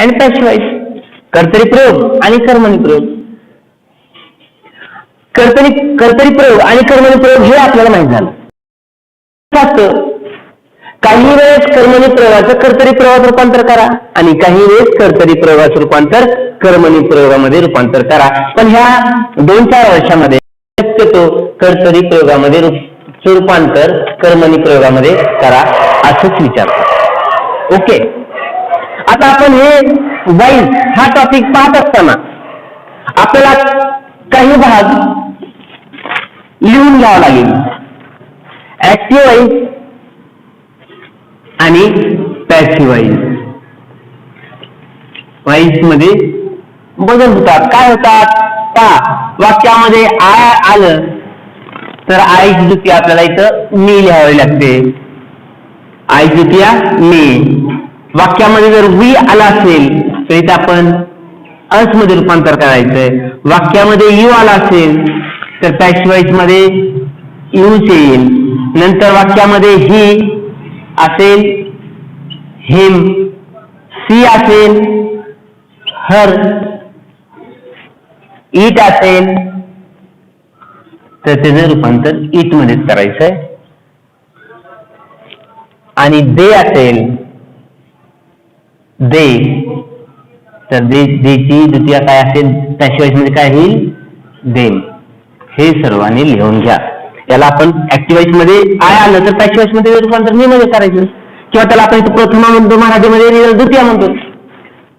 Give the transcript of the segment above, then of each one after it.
And passive voice. कर्तरी प्रयोग आणि कर्मणी प्रयोग. कर्तरी प्रयोग आणि कर्मणी प्रयोग हे आपल्याला माहित झालं. काही वेळेस कर्मणी प्रयोगाचं कर्तरी प्रयोगात रूपांतर करा आणि काही वेळेस कर्तरी प्रयोगाचं रूपांतर कर्मणी प्रयोगामध्ये रूपांतर करा. पण ह्या 2-4 वर्षामध्ये शक्यतो कर्तरी प्रयोगामध्ये रूपांतर कर्मणी प्रयोगामध्ये करा असंच विचारतात. ओके. आता आपण हे वाईज हा टॉपिक पाहत असताना आपल्याला काही भाग लिहून घ्यावा लागेल. ऍक्टिव्ह वाईज आणि पॅसिव्ह वाईज मध्ये बदल होतात. काय होतात पहा. वाक्यामध्ये आय आलं तर आईची द्वितीया आपल्याला इथं मी लिहावी लागते. आईची द्वितीया मी. वाक्यामध्ये जर वी आला असेल तर इथं आपण अस मध्ये रूपांतर करायचंय. वाक्यामध्ये यू आला असेल तर पॅसिव्ह वॉइस मध्ये यूच येईल. नंतर वाक्यामध्ये ही असेल हिम, सी असेल हर, इट असेल तर त्याचं रूपांतर इट मध्येच करायचंय. आणि दे असेल दे तर देची द्वितीया काय असेल पॅसिव्ह वॉइस मध्ये काय होईल देम. हे सर्वांनी लिहून घ्या. याला आपण ऍक्टिव्ह वॉइस मध्ये आय आलं तर पॅसिव्ह वॉइस मध्ये रूपांतर मी मध्ये करायचं किंवा त्याला आपण प्रथमा म्हणतो मराठीमध्ये द्वितीया म्हणतो.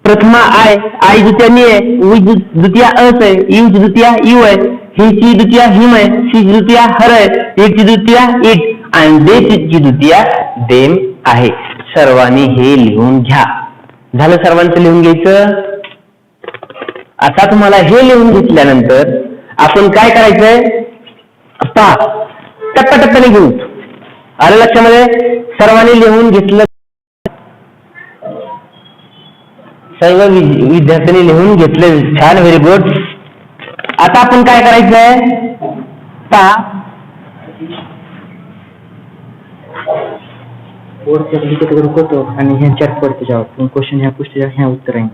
प्रथमा आय, आई द्वितीया मी आहे, वी द्वितीया अस आहे, यू द्वितीया यू आहे, हिची द्वितीया हिम आहे, सी द्वितीया हर आहे, इटची द्वितीया इट आणि देची द्वितीया देम आहे. सर्वांनी हे लिहून घ्या. झालं सर्वांचं लिहून घ्यायचं. आता तुम्हाला हे लिहून घेतल्यानंतर आपण काय करायचंय पहा. टप्प्याटप्प्याने घेऊ. आलं लक्षामध्ये. सर्वांनी लिहून घेतलं. सर्व विद्यार्थ्यांनी लिहून घेतले. छान, व्हेरी गुड. आता आपण काय करायचंय पहा. बोर्डच्या लिखित करतो आणि ह्यांच्यात पडते जवाब. क्वेश्चन ह्या पुस्तकात ह्या उत्तर आहे.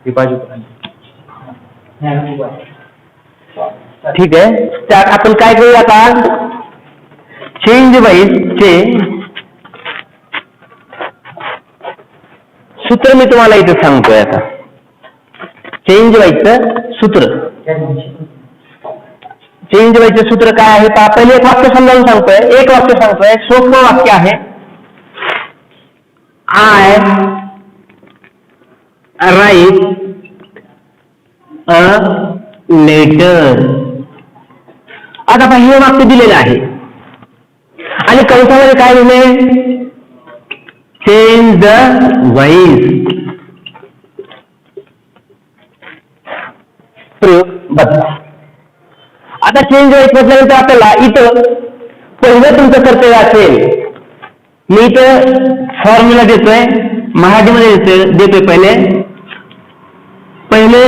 ही बाजू ठीक आहे. त्यात आपण काय करूया आता चेंज वाईज चे सूत्र मी तुम्हाला इथे सांगतोय. आता चेंज वाईजचं सूत्र. चेंज वाईजचं सूत्र काय आहे पहा. पहिले एक वाक्य समजावून सांगतोय. एक वाक्य सांगतोय. सोपं वाक्य आहे. I write a letter. आता पहा हे वाक्य दिलेलं आहे आणि कंसामध्ये काय दिले चेंज द वाईज. प्रयोग बदला. आता चेंज वाईज म्हटल्यानंतर आपल्याला इथं पहिलं तुमचं कर्तव्य असेल. मी इथं फॉर्म्युला देतोय मराठीमध्ये देतोय. पहिले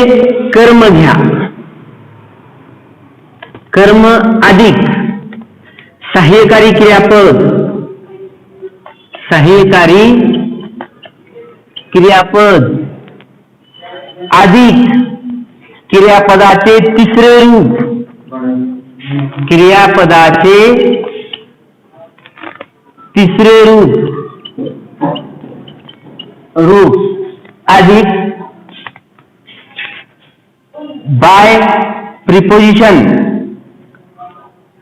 कर्म घ्या. कर्म अधिक सहाय्यकारी क्रियापद. सहाय्यकारी क्रियापद अधिक क्रियापदाचे तिसरे रूप. क्रियापदाचे तिसरे रूप अधिक बाय प्रिपोजिशन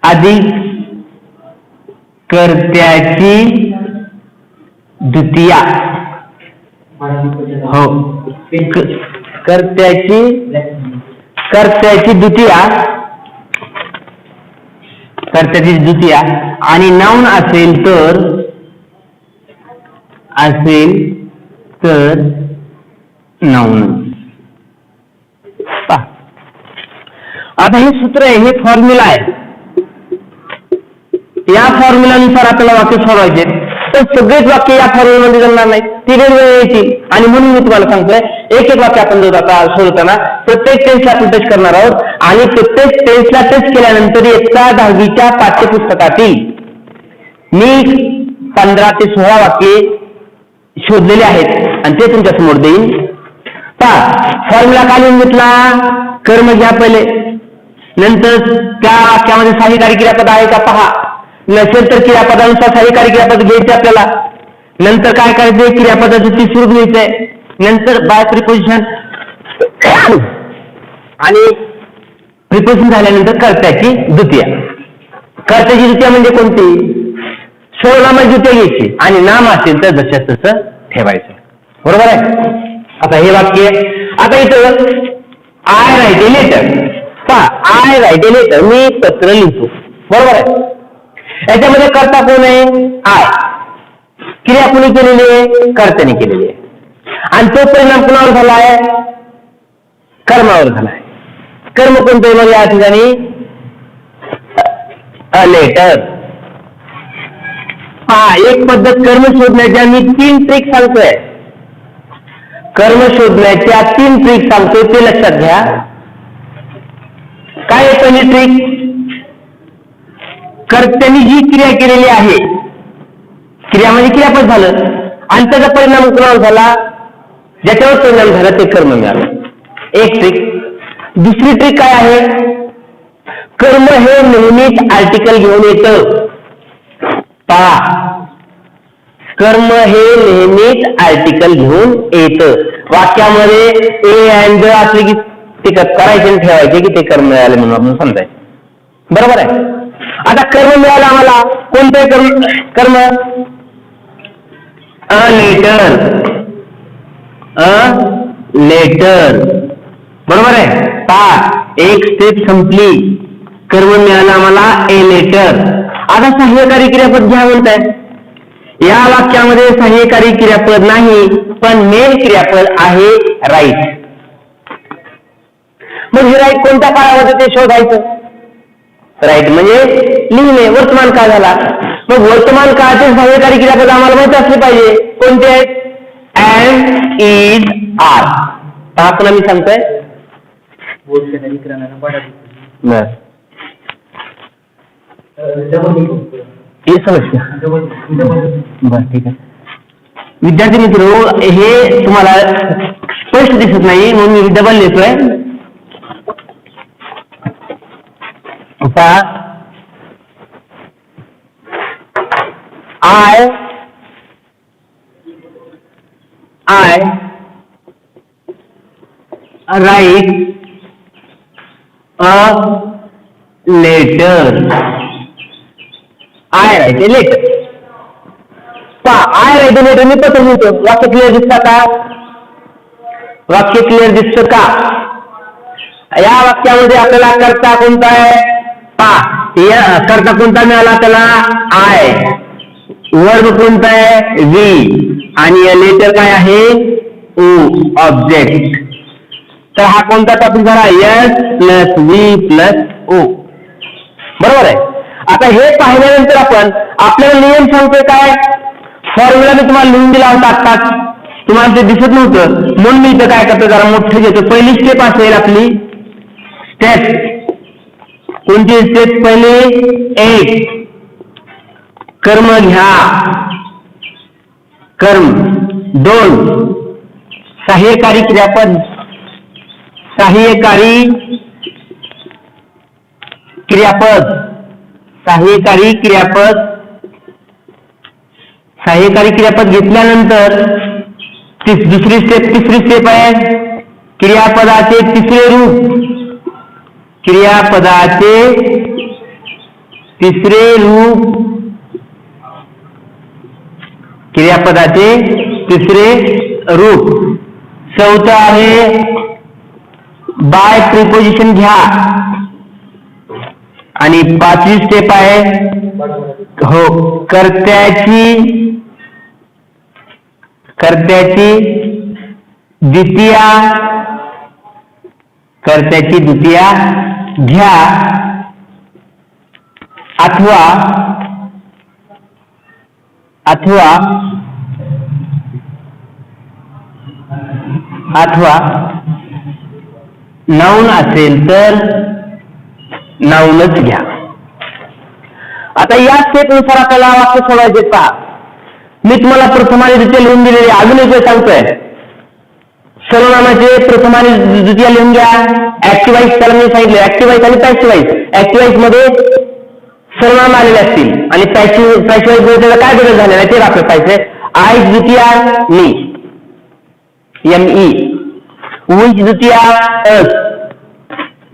अधिक कर्त्याची द्वितीया. हो, कर्त्याची द्वितीया आणि नाउन असेल तर नाउन. आता हे सूत्र आहे. हे फॉर्म्युला आहे. या फॉर्म्युलानुसार आपल्याला वाक्य सोडवायचे. तर सगळेच वाक्य या फॉर्म्युलामध्ये जमणार नाही. ती वेगवेगळी यायची आणि म्हणून मी तुम्हाला सांगतोय एक वाक्य आपण सोडवताना प्रत्येक टेन्सला आपण टच करणार आहोत आणि प्रत्येक टेन्सला टच केल्यानंतर इयत्ता 10वीच्या पाठ्यपुस्तकातील मी 15 ते 16 वाक्ये शोधलेले आहेत आणि ते तुमच्या समोर देईन. फॉर्म्युला काय लिहून घेतला? कर्म घ्या पहिले, नंतर त्या वाक्यामध्ये सहाय्यकारी क्रियापद आहे का पहा, नसेल तर क्रियापदानुसार सहाय्यकारी क्रियापद घ्यायचे आपल्याला. नंतर काय करायचंय? क्रियापदाचं तिसरं रूप घ्यायचंय. नंतर बाय प्रिपोजिशन आणि प्रिपोजिशन झाल्यानंतर कर्त्याची द्वितीय. कर्त्याची द्वितीय म्हणजे कोणती? सर्वनामाची द्वितीय घ्यायची आणि नाम असेल तर जसं तसं ठेवायचं. बरोबर आहे? आता हे वाक्य, आता इथं I write a letter, I write a letter, मी पत्र लिहितो. बरोबर आहे? याच्यामध्ये कर्ता कोण आहे? आय. क्रिया कोणी केलेली आहे? कर्त्याने केलेली आहे. आणि तो परिणाम कोणावर झाला आहे? कर्मावर झाला आहे. कर्म कोणतं म्हणजे या ठिकाणी? A letter. एक पद्धत कर्म शोधण्याच्या मी 3 ट्रिक सांगतोय. कर्म शोधण्याच्या 3 ट्रिक सांगतोय, ते लक्षात घ्या. काय आहे पहिली ट्रिक? कर्त्याने जी क्रिया केलेली आहे, क्रिया म्हणजे क्रियापद झालं, आणि त्याचा परिणाम कोणावर झाला? ज्याच्यावर परिणाम झाला ते कर्म मिळालं. एक ट्रिक. दुसरी ट्रिक काय आहे? कर्म हे नेहमीच आर्टिकल घेऊन येतं. कर्म हे नेहमीच आर्टिकल घेऊन येतं. वाक्यामध्ये ए अँड द असले की ते करायचे आणि ठेवायचे की ते कर्म मिळाले म्हणून आपण समजायचं. बरोबर आहे? आता कर्म मिळालं आम्हाला, कोणतं कर्म? A letter. A letter. बरोबर आहे? एक स्टेप संपली. कर्म मिळालं आम्हाला ए लेटर. आता सहाय्यकारी क्रियापद घ्या म्हणताय. या वाक्यामध्ये सहाय्यकारी क्रियापद नाही, पण मेन क्रियापद आहे राईट. मग हे राईट कोणत्या काळामध्ये ते शोधायचं? राईट म्हणजे लिहिणे, वर्तमान काळ झाला. मग वर्तमान काळाचे सहाय्यकारी क्रियापद आम्हाला माहिती असले पाहिजे. कोणते आहेत? Am, is, are. पुन्हा मी सांगतोय. बर, ठीक आहे. विद्यार्थी मित्र, हे तुम्हाला स्पष्ट दिसत नाही म्हणून मी डबल लिहितोय. I write a letter. I write a letter. I write a letter मी पत्र लिहितो. वाक्य क्लिअर दिसतं का? वाक्य क्लिअर दिसतं का? या वाक्यामध्ये आपल्याला कर्ता कोणता आहे? कर्ता कोणता मिळाला त्याला? आय. वर्ब कोणता आहे? वी. आणि लेटर काय आहे? O, object. तर हा कोणता टॉपिक झाला? S plus V plus O. बरोबर आहे? आता हे पाहिल्यानंतर आपण आपल्याला नियम सांगतोय काय? फॉर्म्युला मी तुम्हाला लिहून दिला होता आत्ताच, तुम्हाला ते दिसत नव्हतं म्हणून मी इथं काय करतो, जरा मोठं घेतो. पहिली स्टेप असेल आपली स्टेप. कोणती स्टेप? पहिली 1 कर्म घ्या, कर्म. 2 सहाय्यकारी क्रियापद, सहाय्यकारी क्रियापद, सहाय्यकारी क्रियापद. सहाय्यकारी क्रियापद घेतल्यानंतर दुसरी स्टेप, तिसरी स्टेप आहे क्रियापदाचे तिसरे रूप. क्रियापदाचे तिसरे रूप, क्रियापदाचे तिसरे रूप. 4थं आहे बाय प्रिपोजिशन घ्या. आणि 5वी स्टेप आहे कर्त्याची द्वितीया, कर्त्याची द्वितीया घ्या अथवा नाऊन असेल तर नाऊनच घ्या. आता या स्टेप नुसार आपल्याला वाक्य सोडवायचे. पहा, मी तुम्हाला प्रथम आणि द्वितीय लिहून दिलेले, अजून एक सांगतोय. सर्वनामाचे प्रथम आणि द्वितीय लिहून घ्या. ऍक्टिव्हाइज त्याला मी सांगितलं ऍक्टिव्हाइज आणि पॅसिव्हाइज. ऍक्टिव्हाइज मध्ये सर्वनाम आलेले असतील आणि पॅसिव्हाइज मध्ये त्याला काय बदल झालेला आहे ते आपल्याला पाहिजे. आय द्वितीय मी ME, उच द्वितीय अस,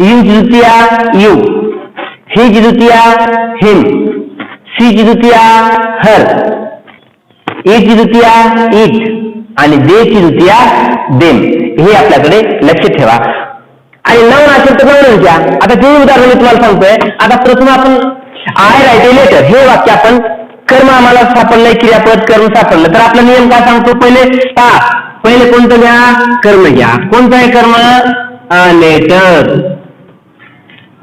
युच द्वितीय यू, हिच द्वितीय हिम, सीच द्वितीय हर, इच द्वितीय इट आणि देची द्वितीय देम. हे आपल्याकडे लक्ष ठेवा. आणि नाउन असेल तर नाउन घ्या. आता ते उदाहरण मी तुम्हाला सांगतोय. आता प्रथम आपण आय राईट ए लेटर हे वाक्य आपण कर्म आम्हाला सापडलंय, क्रियापद कर्म सापडलं तर आपला नियम काय सांगतो. पहिले कोणतं घ्या, कर्म घ्या. कोणतं आहे कर्म, लेटर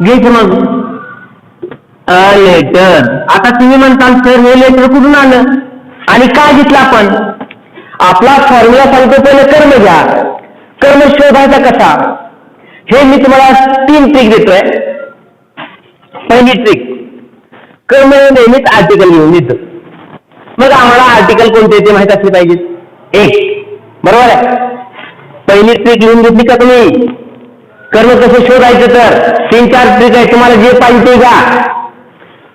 घ्यायचं. मग लेटर. आता तुम्ही म्हणताल सर हे लेटर कुठून आलं आणि काय घेतलं आपण. आपला फॉर्म्युला सांगतो पहिले कर्म घ्या. कर्म शोधायचा कसा हे मी तुम्हाला 3 ट्रिक देतोय. पहिली ट्रिक, कर्म नेहमीच आर्टिकल घेऊन येतं. मग आम्हाला आर्टिकल कोणते ते माहित असले पाहिजे. एक बरोबर आहे. पहिली ट्रिक लिहून घेतली का तुम्ही. कर्म कसं शोधायचं तर 3-4 ट्रिक आहे. तुम्हाला जे पाहिजे ते घ्या.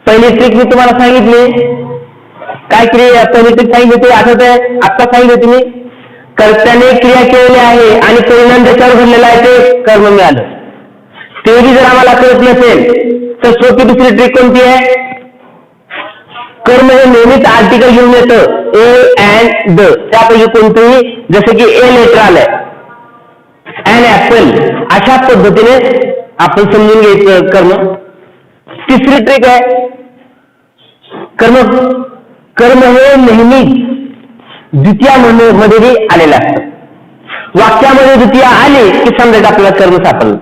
पहिली ट्रिक मी तुम्हाला सांगितली. काय क्रिया पहिली ट्रिक सांगितली ते आठवत आहे. आत्ता सांगितलं तुम्ही. कर्त्याने क्रिया केलेली आहे आणि परिणाम त्याच्यावर घडलेला आहे ते कर्म मिळालं. तेही जर आम्हाला कळत नसेल तर सोपी दुसरी ट्रिक कोणती आहे. कर्म हे नेहमीच आर्टिकल घेऊन येतं. ए अँड द त्यापैकी कोणतंही, जसं की ए लेटर आलंय, अँड ऍपल, अशा पद्धतीने आपण समजून घ्यायचं कर्म. तिसरी ट्रिक आहे, कर्म हे नेहमीच द्वितीय मध्ये आलेलं असतं. वाक्यामध्ये द्वितीय आले की समजायचं आपल्याला कर्म सापडलं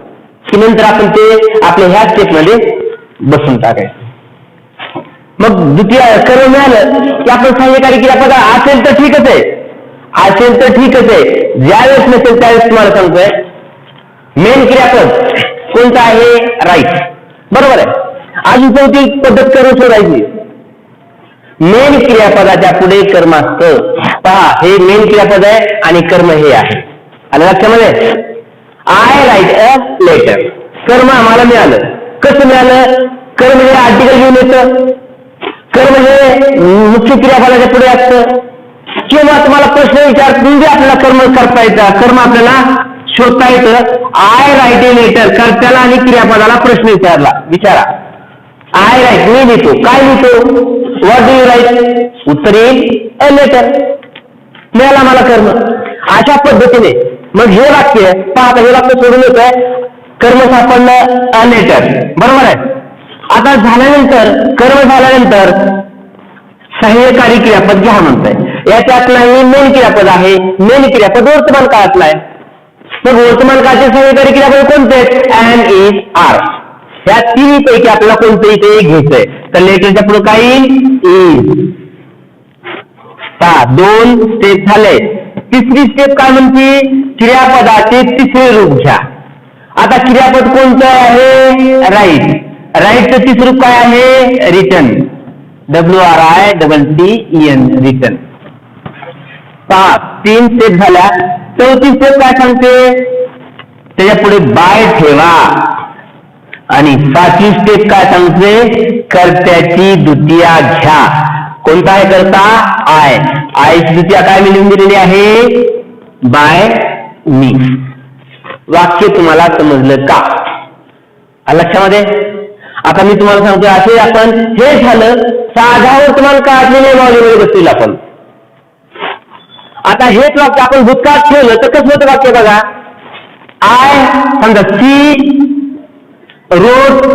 की नंतर आपण ते आपल्या ह्या स्टेपमध्ये बसून टाकायचं. मग द्वितीय कर्म मिळालं की आपण सहाय्यकारी क्रियापद असेल तर ठीकच आहे, असेल तर ठीकच आहे. ज्यावेळेस नसेल त्यावेळेस तुम्हाला सांगतोय मेन क्रियापद कोणतं आहे, राईट. बरोबर आहे. अजून चौथी पद्धत कर्म शोधायची. मेन क्रियापदाच्या पुढे कर्म असतं. पहा हे मेन क्रियापद आहे आणि कर्म हे आहे. आलं लक्षामध्ये. I write a letter. कर्म आम्हाला मिळालं. कसं मिळालं. कर्म हे आर्टिकल घेऊन येतं. कर्म हे मुख्य क्रियापदाच्या पुढे असतं. किंवा तुम्हाला प्रश्न विचार म्हणजे आपल्याला कर्म करता येतं, कर्म आपल्याला शोधता येतं. I write a letter. कर्त्याला आणि क्रियापदाला प्रश्न विचारा. आय राईट मी लिहितो. काय लिहितो. What do you write. उत्तर येईल अ लेटर. मिळाला मला कर्म. अशा पद्धतीने मग हे वाक्य पहा. हे वाक्य सोडून येतोय. कर्म सापडलं अ लेटर. बरोबर आहे. आता झाल्यानंतर कर्म झाल्यानंतर सहाय्यकारी क्रियापद घ्या म्हणताय. याच्यात नाही मेन क्रियापद आहे. मेन क्रियापद वर्तमान काळातला आहे. मग वर्तमान काळाचे सहाय्यकारी क्रियापद कोणते आहेत. Am, is, are. या तिन्ही पैकी आपल्याला कोणतंही ते घ्यायचंय. तर लेटरच्या पुढे काय येईल. इज. 2 स्टेप झाले. तिसरी स्टेप काय म्हणते. क्रियापदाचे तिसरे रूप घ्या. आता क्रियापद कोणतं आहे. राईट. राईटचं तिसरं रूप काय आहे. रिटर्न. WRITTEN. रिटर्न. 3 स्टेप झाल्या. चौथी स्टेप काय सांगते. त्याच्या पुढे बाय ठेवा. आणि 5वी स्टेप काय सांगते. कर्त्याची द्वितीय घ्या. कोणता आहे करता. आय. आयची द्वितीय काय लिहून दिलेली आहे. Bye me. वाक्य तुम्हाला समजलं का. लक्षामध्ये. आता मी तुम्हाला सांगतो असे आपण हे झालं साधा वर्तमान काळातले नियमावलीमध्ये बसतील आपण. आता हेच वाक्य आपण भूतकाळात ठेवलं तर कसं होतं वाक्य बघा. आय समजा C wrote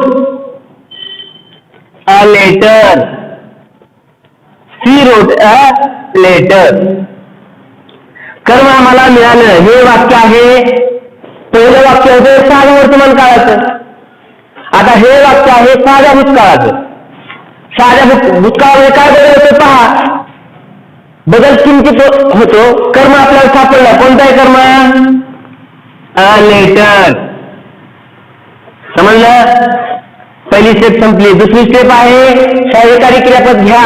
a letter. She wrote a letter. कर्म आम्हाला मिळालं. हे वाक्य आहे. पहिलं वाक्य होतं साध्या वर्तमान काळाचं. आता हे वाक्य आहे साध्या भूतकाळाचं. साध्या भूतकाळामध्ये काय बदल होतो पहा. बदल किंचित होतो. कर्म आपल्याला सापडला. कोणता आहे कर्म. A letter. समजलं. पहिली स्टेप संपली. दुसरी स्टेप आहे सहाय्यकारी क्रियापद घ्या.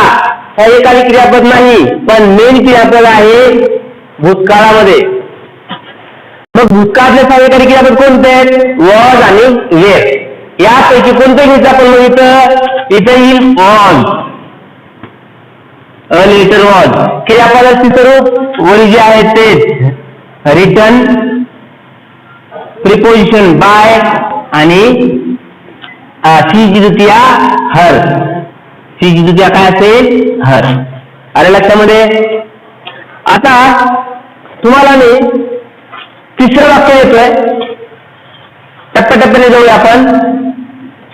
सहाय्यकारी क्रियापद नाही पण मेन क्रियापद आहे भूतकाळामध्ये. मग भूतकाळातले सहाय्यकारी क्रियापद कोणते आहेत? वॉज आणि वेर. यापैकी कोणते घ्यायचं आपण? मग इथं येईल वॉज, अ लेटर वॉज. क्रियापदाचे स्वरूप वरी जे आहे तेच, रिटर्न, प्रिपोजिशन बाय आणि सी ची द्वितीया हर. सी ची द्वितीया काय असेल? हर. अरे लक्षामध्ये. आता तुम्हाला मी तिसरं वाक्य येतोय, टप्प्याटप्प्याने जाऊया आपण.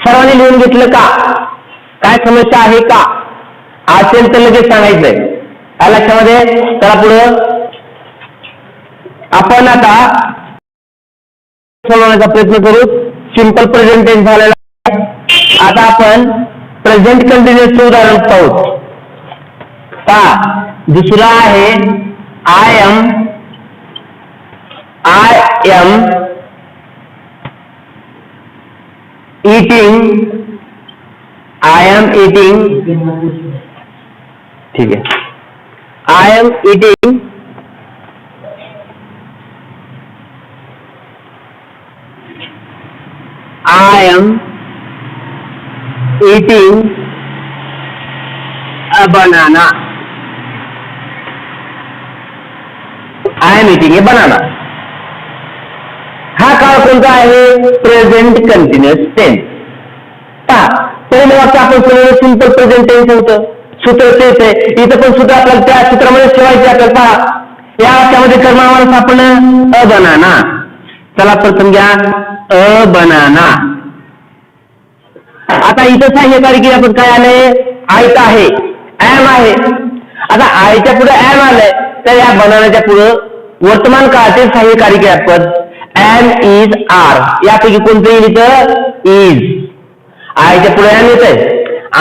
सर्वांनी लिहून घेतलं का? काय समस्या आहे का? असेल तर लगेच सांगायचंय. काय लक्षामध्ये? चला पुढं आपण आता सोडवण्याचा प्रयत्न करू. सिंपल प्रेझेंट टेन्स झालेला आहे. आता आपण प्रेझेंट कंटिन्युअसचे उदाहरण पाहू. दुसरा आहे I am eating. I am eating. ठीक है. I am eating a banana. I am eating a banana. हा काळ कोणता आहे? Present continuous tense. पहिलं वाक्य आपण सिंपल प्रेझेंट टेन्स होतं, सूत्र तेच आहे. इथं पण सूत्र आपल्याला त्या सूत्रामध्ये ठेवायचे आपल्याला. पहा, या वाक्यामध्ये कर्मावर आपण अ बनाना. चला प्रथम घ्या अ बनाना. आता इथं सहाय्यकारी क्रियापद काय आले? आयत आहे, एम आहे. आता आयच्या पुढे एम आलंय, तर या बनानाच्या पुढे वर्तमान काळातील सहाय्यकारी क्रियापद एम इज आर. यापैकी कोणतं येईल? इथं इज. आयच्या पुढे एम येत आहे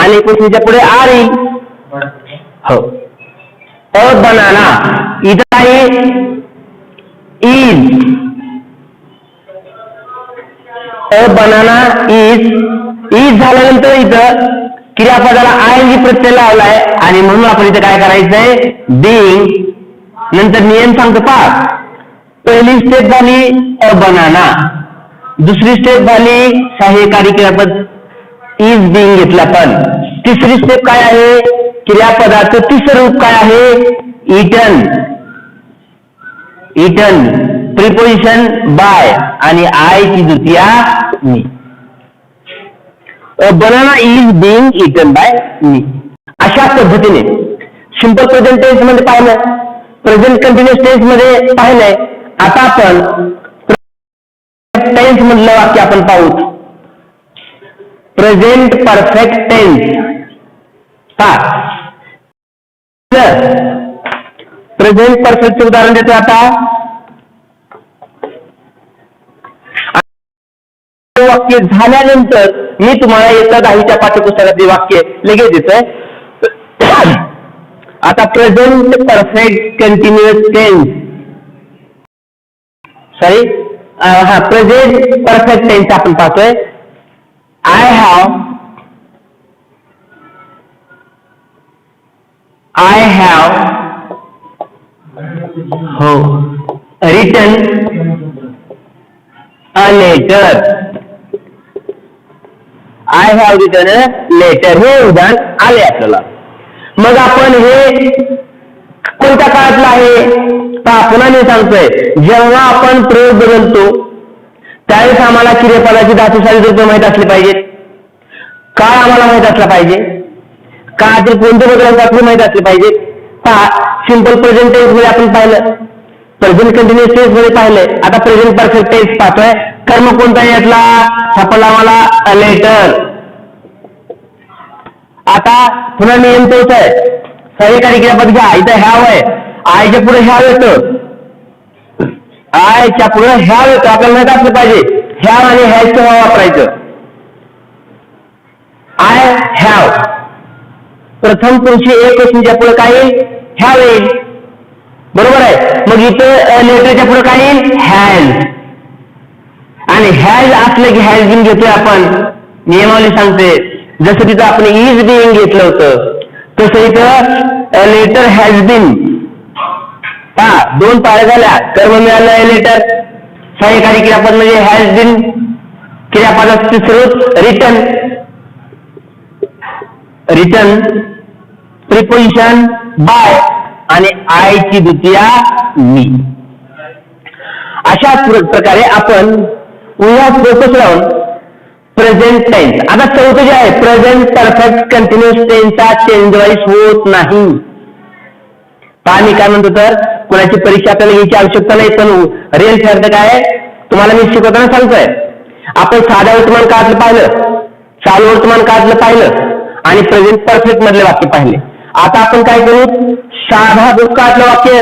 आणि कोणत्याच्या पुढे आर येईल. हो. अ बनाना इथं आहे is. A banana is. Is झाल्यानंतर इथं क्रियापदाला आय प्रत्यय लावलाय आणि म्हणून आपण इथं काय करायचंय? बीइंग. नंतर नियम सांगतो. पहा, पहिली स्टेप झाली अ बनाना, दुसरी स्टेप झाली सहाय्यकारी क्रियापद इज बिंग घेतला. पण तिसरी स्टेप काय आहे? क्रियापदाचं तिसरं रूप काय आहे? इटन. इटन, प्रिपोजिशन बाय आणि आय ची द्वितीया me. Banana is being eaten by me. अशा पद्धतीने सिंपल प्रेझेंट टेन्स मध्ये पाहिलं, प्रेझेंट कंटिन्युअस टेन्स मध्ये पाहिलंय. आता आपण टेन्स मधलं वाक्य आपण पाहू. Present perfect tense. प्रेझेंट परफेक्टचे उदाहरण देतो. आता वाक्य झाल्यानंतर मी तुम्हाला येत्या 10च्या पाठ्यपुस्तकातली वाक्य लगेच देतोय. आता present perfect continuous tense, sorry present perfect tense आपण पाहतोय. आय हॅव हो written a letter. I have written a letter हे उदाहरण आले आपल्याला. मग आपण हे कोणत्या काळातलं आहे? पुन्हा मी सांगतोय, जेव्हा आपण प्रयोग बदलतो त्यावेळेस आम्हाला क्रियापदाची धातुशाली रूपे माहित असली पाहिजेत. काळ आम्हाला माहित असला पाहिजे. काळातील कोणते बदल असले माहित असले पाहिजे. सिंपल प्रेझेंट टेन्स मध्ये आपण पाहिलं, प्रेझेंट कंटिन्युअस टेन्स मध्ये पाहिलंय. आता प्रेझेंट परफेक्ट टेन्स पाहतोय. कर्म कोणता यातला सापडला आम्हाला? A letter. आता पुन्हा नियम तोच आहे. सहाय्यकारी क्रियापद घ्या. इथं हॅव आहे, आयच्या पुढे हॅव येतं, आयच्या पुढे हॅव येतं. आपल्याला माहित असलं पाहिजे हॅव आणि हॅजचं वापरायचं. आय हॅव प्रथम पुरुषी एक वचनच्या पुढे काय येईल? हॅव येईल. बरोबर आहे. मग इथं लेटरच्या पुढे काय येईल? हॅज. आणि हॅज असलं की हॅज बिन घेतोय आपण. नियमावली सांगते. जसं तिथं आपण इज बिंग घेतलं होतं तसं इथं लेटर हॅज बिन. दोन पाळ्या झाल्या. कर्म मिळालं लेटर सहाय्यकारी क्रियापद म्हणजे हॅज बीन, क्रियापदाचं तिसरं रूप रिटन, प्रिपोजिशन बाय आणि आय ची द्वितीया मी. अशा प्रकारे आपण वी हॅव फोकस लावून प्रेझेंट टेन्स. आता चौथं जे आहे प्रेझेंट परफेक्ट कंटिन्युअस टेन्सचा चेंज वाईज होत नाही. मी काय म्हणतो तर कोणाची परीक्षा आपल्याला घ्यायची आवश्यकता नाही, पण रिअल अर्थ काय तुम्हाला मी शिकवताना सांगतोय. आपण साध्या वर्तमान काळातलं पाहिलं, चालू वर्तमान काळातलं पाहिलं आणि प्रेझेंट परफेक्ट मधले वाक्य पाहिले. आता आपण काय करू, साधा भूतकाळातलं वाक्य,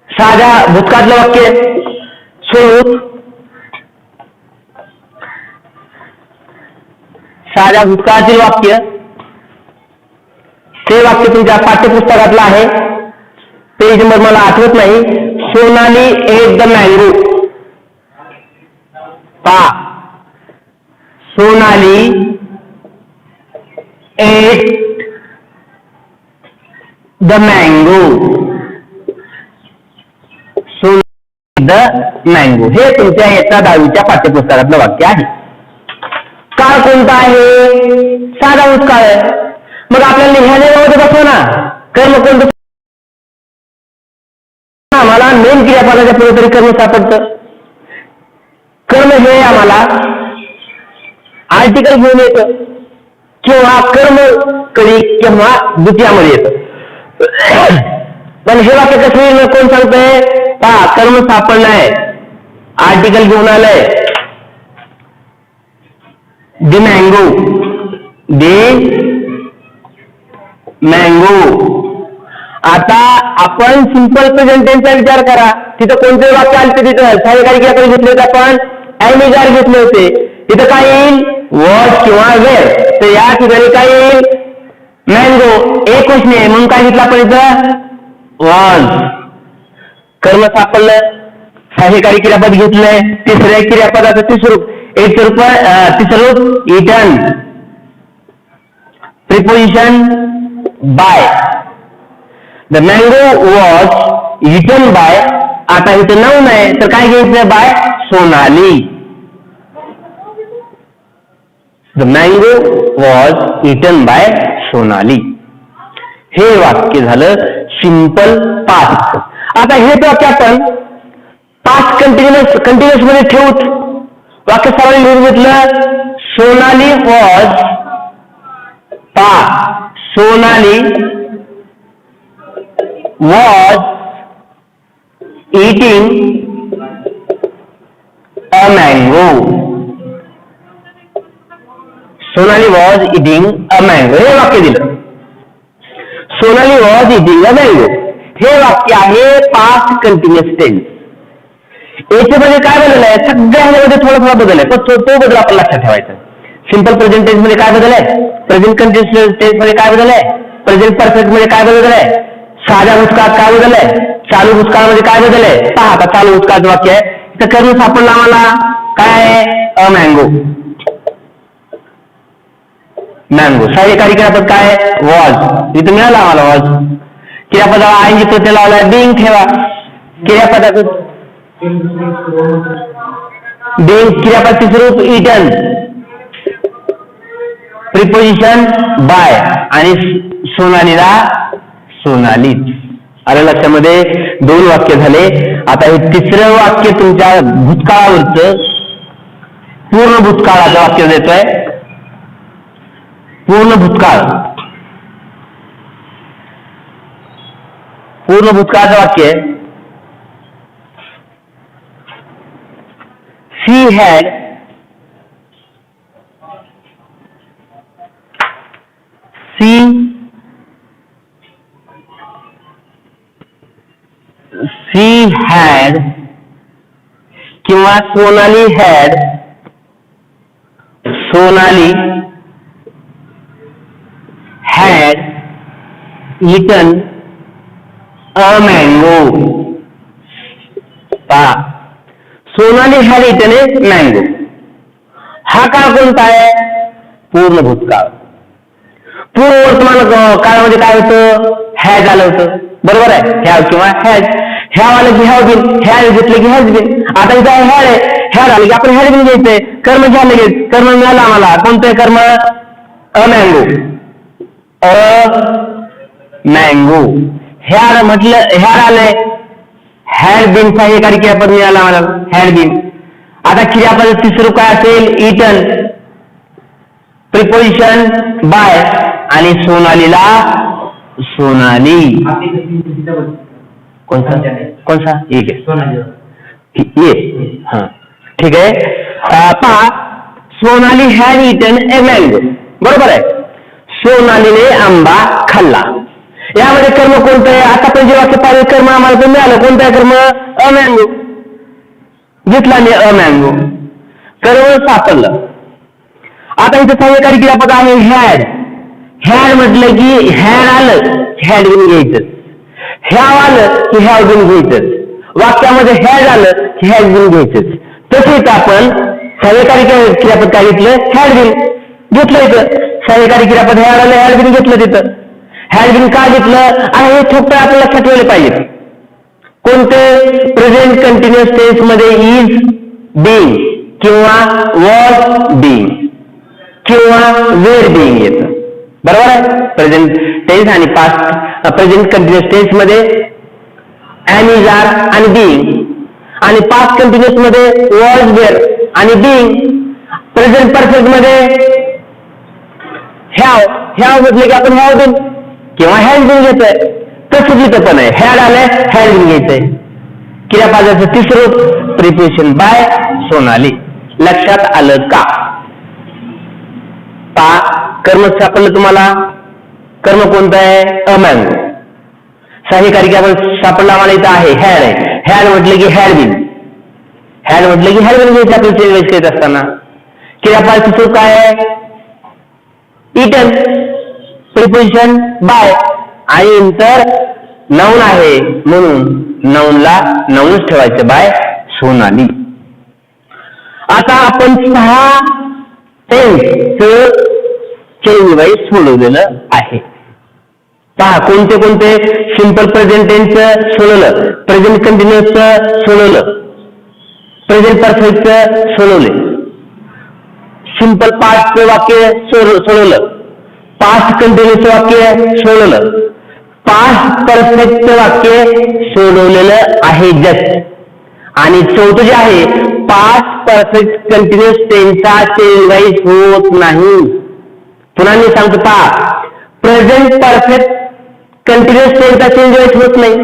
साध्या भूतकाळातलं वाक्य सोडू. साध्या भूतकाळातील वाक्य, ते वाक्य तुमच्या पाठ्यपुस्तकातलं आहे, पेज नंबर मला आठवत नाही. Sonali at the mango. Sonali at the mango. Sonali the mango हे तुमच्या इयत्ता 10वीच्या पाठ्यपुस्तकातलं वाक्य आहे. काळ कोणता आहे, साधा भूतकाळ आहे. मग आपल्याला लिहायला बसव ना, कर्म कोणतं, आम्हाला मेन क्रियापदाच्या पुढे तरी कर्म सापडतं. कर्म हे आम्हाला आर्टिकल घेऊन येतं किंवा कर्म कधी किंवा द्वितीयामध्ये येतं. पण हे वाक्य कसं येईल कोण सांगतंय, कर्म सापडलं आहे, आर्टिकल घेऊन आलंय दी मँगो, मँगो. आता आपण सिंपल प्रेझेंट टेन्सचा विचार करा, तिथं कोणते वाक्य आले ते तिथं सहाय्यकारी क्रियापद घेतले होते, आपण ॲमिजार घेतले होते. तिथं काय येईल, वॉज किंवा वेअर. तर या ठिकाणी काय येईल, मँगो. एक क्वेश्चन आहे म्हणून काय घेतलं आपण इथं, वॉज. कर्म सापडलं, सहाय्यकारी क्रियापद घेतलंय, तिसऱ्या क्रियापदाचं तिसरं रूप eaten, preposition by. The mango was eaten by. आता इथं नाऊन आहे तर काय घ्यायचं, by Sonali. The mango was eaten by Sonali. हे वाक्य झालं सिंपल पास्ट. आता हे वाक्य आपण पास्ट कंटिन्युअस मध्ये ठेवूत वाक्य सरळ लिहून घेतलं. Sonali was, Sonali was eating a mango. Sonali was eating a mango हे वाक्य दिलं. Sonali was eating a mango हे वाक्य आहे पास्ट कंटिन्युअस टेन्स. याच्यामध्ये काय बदल आहे, सगळ्यामध्ये थोडा बदल आहे, पण तो बदल आपण लक्षात ठेवायचा. सिंपल प्रेझेंट टेन्स मध्ये काय बदल आहे, प्रेझेंट कंटिन्युअस टेन्स मध्ये काय बदल आहे, प्रेझेंट परफेक्ट मध्ये काय बदल आहे, साध्या भूतकाळात काय बदल आहे, चालू भूतकाळामध्ये काय बदल आहे. पहा आता चालू भूतकाळाचं वाक्य आहे, तर कर्म सापडलं आम्हाला काय आहे, अ मँगो. मँगो. सहाय्यकारी क्रियापद काय, वॉज. इथं मिळालं आम्हाला वॉज. क्रियापदाला आयनजी प्रत्यय लावलाय, बिंग ठेवा. क्रियापदाचं बिंग, क्रियापद तिसरं रूप इटन, प्रिपोजिशन बाय आणि सोनालीला सोनाली. आलं लक्षामध्ये, 2 वाक्य झाले. आता हे तिसरं वाक्य तुमच्या भूतकाळावरचं पूर्ण भूतकाळाचं वाक्य देतोय. पूर्ण भूतकाळाचं वाक्य आहे. she had किंवा Sonali had eaten a mango. Sonali had eaten a mango. हा काळ कोणता आहे, पूर्ण भूतकाळ. पूर्व वर्तमान काळामध्ये काय होतं, हॅज आलं होतं, बरोबर आहे, हॅव किंवा हॅज. ह्याव आलं की हॅव बीन, हॅड घेतलं की हॅज बीन. आता इथं हॅड आहे, हॅड आलं की आपण हॅड बीन घ्यायचंय. कर्म घ्या लगेच, कर्म मिळालं आम्हाला. कोणतं कर्म? A mango. A mango. Had म्हटलं, हॅड आलंय, हॅड बीन सहाय्यकारी क्रियापद मिळालं आम्हाला, हॅड बीन. आता क्रियापद तिसरं काय असेल? इटन. प्रिपोजिशन बाय आणि सोनालीला सोनाली. कोणसा? एक आहे, हा ठीक आहे. पहा, Sonali had eaten A mango, बरोबर आहे. सोनालीने आंबा खाल्ला. यामध्ये कर्म कोणतं आहे? आता पण जे वाक्य पाहिजे कर्म आम्हाला पण मिळालं. कोणतं आहे कर्म? A mango. घेतला मी अ मँगो, कर्म सापडलं. आता इथं सहाय्यकारी क्रियापद आहे हॅड. हॅड म्हटलं की हॅड आलं, हॅड बिन घ्यायचं. हॅव आलं की हॅव बिन घ्यायचं. वाक्यामध्ये हॅड आलं की हॅड बिन घ्यायचं. तसेच आपण सहाय्यकारी क्रियापद काय घेतलं? हॅड बिन घेतलं. इथं सहाय्यकारी क्रियापद हॅड आलं, हॅड बिन घेतलं. तिथं हॅड बिन का घेतलं? आणि हे फक्त आपल्याला लक्षात ठेवले पाहिजे. कोणते? प्रेझेंट कंटिन्युअस टेन्स मध्ये इज बीइंग किंवा वॉज बीइंग किंवा वेर बीइंग येतं, बरोबर आहे. प्रेझेंट टेन्स आणि पास्ट प्रेझेंट कंटिन्युअस टेन्स मध्ये एम, इज, आर आणि बीइंग, आणि पास्ट कंटिन्युअस मध्ये वॉज, वेर आणि बीइंग. प्रेझेंट परफेक्ट मध्ये हॅव, हॅव म्हटले की आपण हॅव बीन किंवा हॅज बीन घेतोय. तसंच इथं पण आहे, हॅड आलंय, हॅड बीन घ्यायचंय. क्रियापदाचं तिसरं प्रिपोजिशन बाय सोनाली. लक्षात आलं का? कर्म सापडलं तुम्हाला. कर्म कोणतं आहे? A mango. सहाय्यकारी क्रियापद सापडलं आम्हाला, इथं आहे हॅड आहे. हॅड म्हटलं की हॅड बिन, हॅड म्हटलं की हॅड बिन घ्यायचं आपण चेंज करत असताना. क्रियापद तिसरं काय आहे? इटन. प्रिपोजिशन बाय आणि नंतर नाऊन आहे म्हणून नाऊनला नाऊनच ठेवायचं बाय सोनाली. आता आपण 6 टेन्स चेंज वाईज सोडवलेलं आहे. पहा कोणते कोणते? सिंपल प्रेझेंट टेन्स सोडवलं, प्रेझेंट कंटिन्युअस सोडवलं, प्रेझेंट परफेक्ट सोडवले, सिंपल पास्ट वाक्य सोडवलं, पास्ट कंटिन्युअस वाक्य सोडवलं, पास्ट परफेक्ट वाक्य सोडवलेलं आहे जस्ट. आणि चौथं जे आहे, पास्ट परफेक्ट कंटिन्युअस टेन्सचा चेंज वाईज होत नाही. पुन्हा मी सांगतो, पहा प्रेझेंट परफेक्ट कंटिन्युअस टेन्सचा चेंज वाईज होत नाही.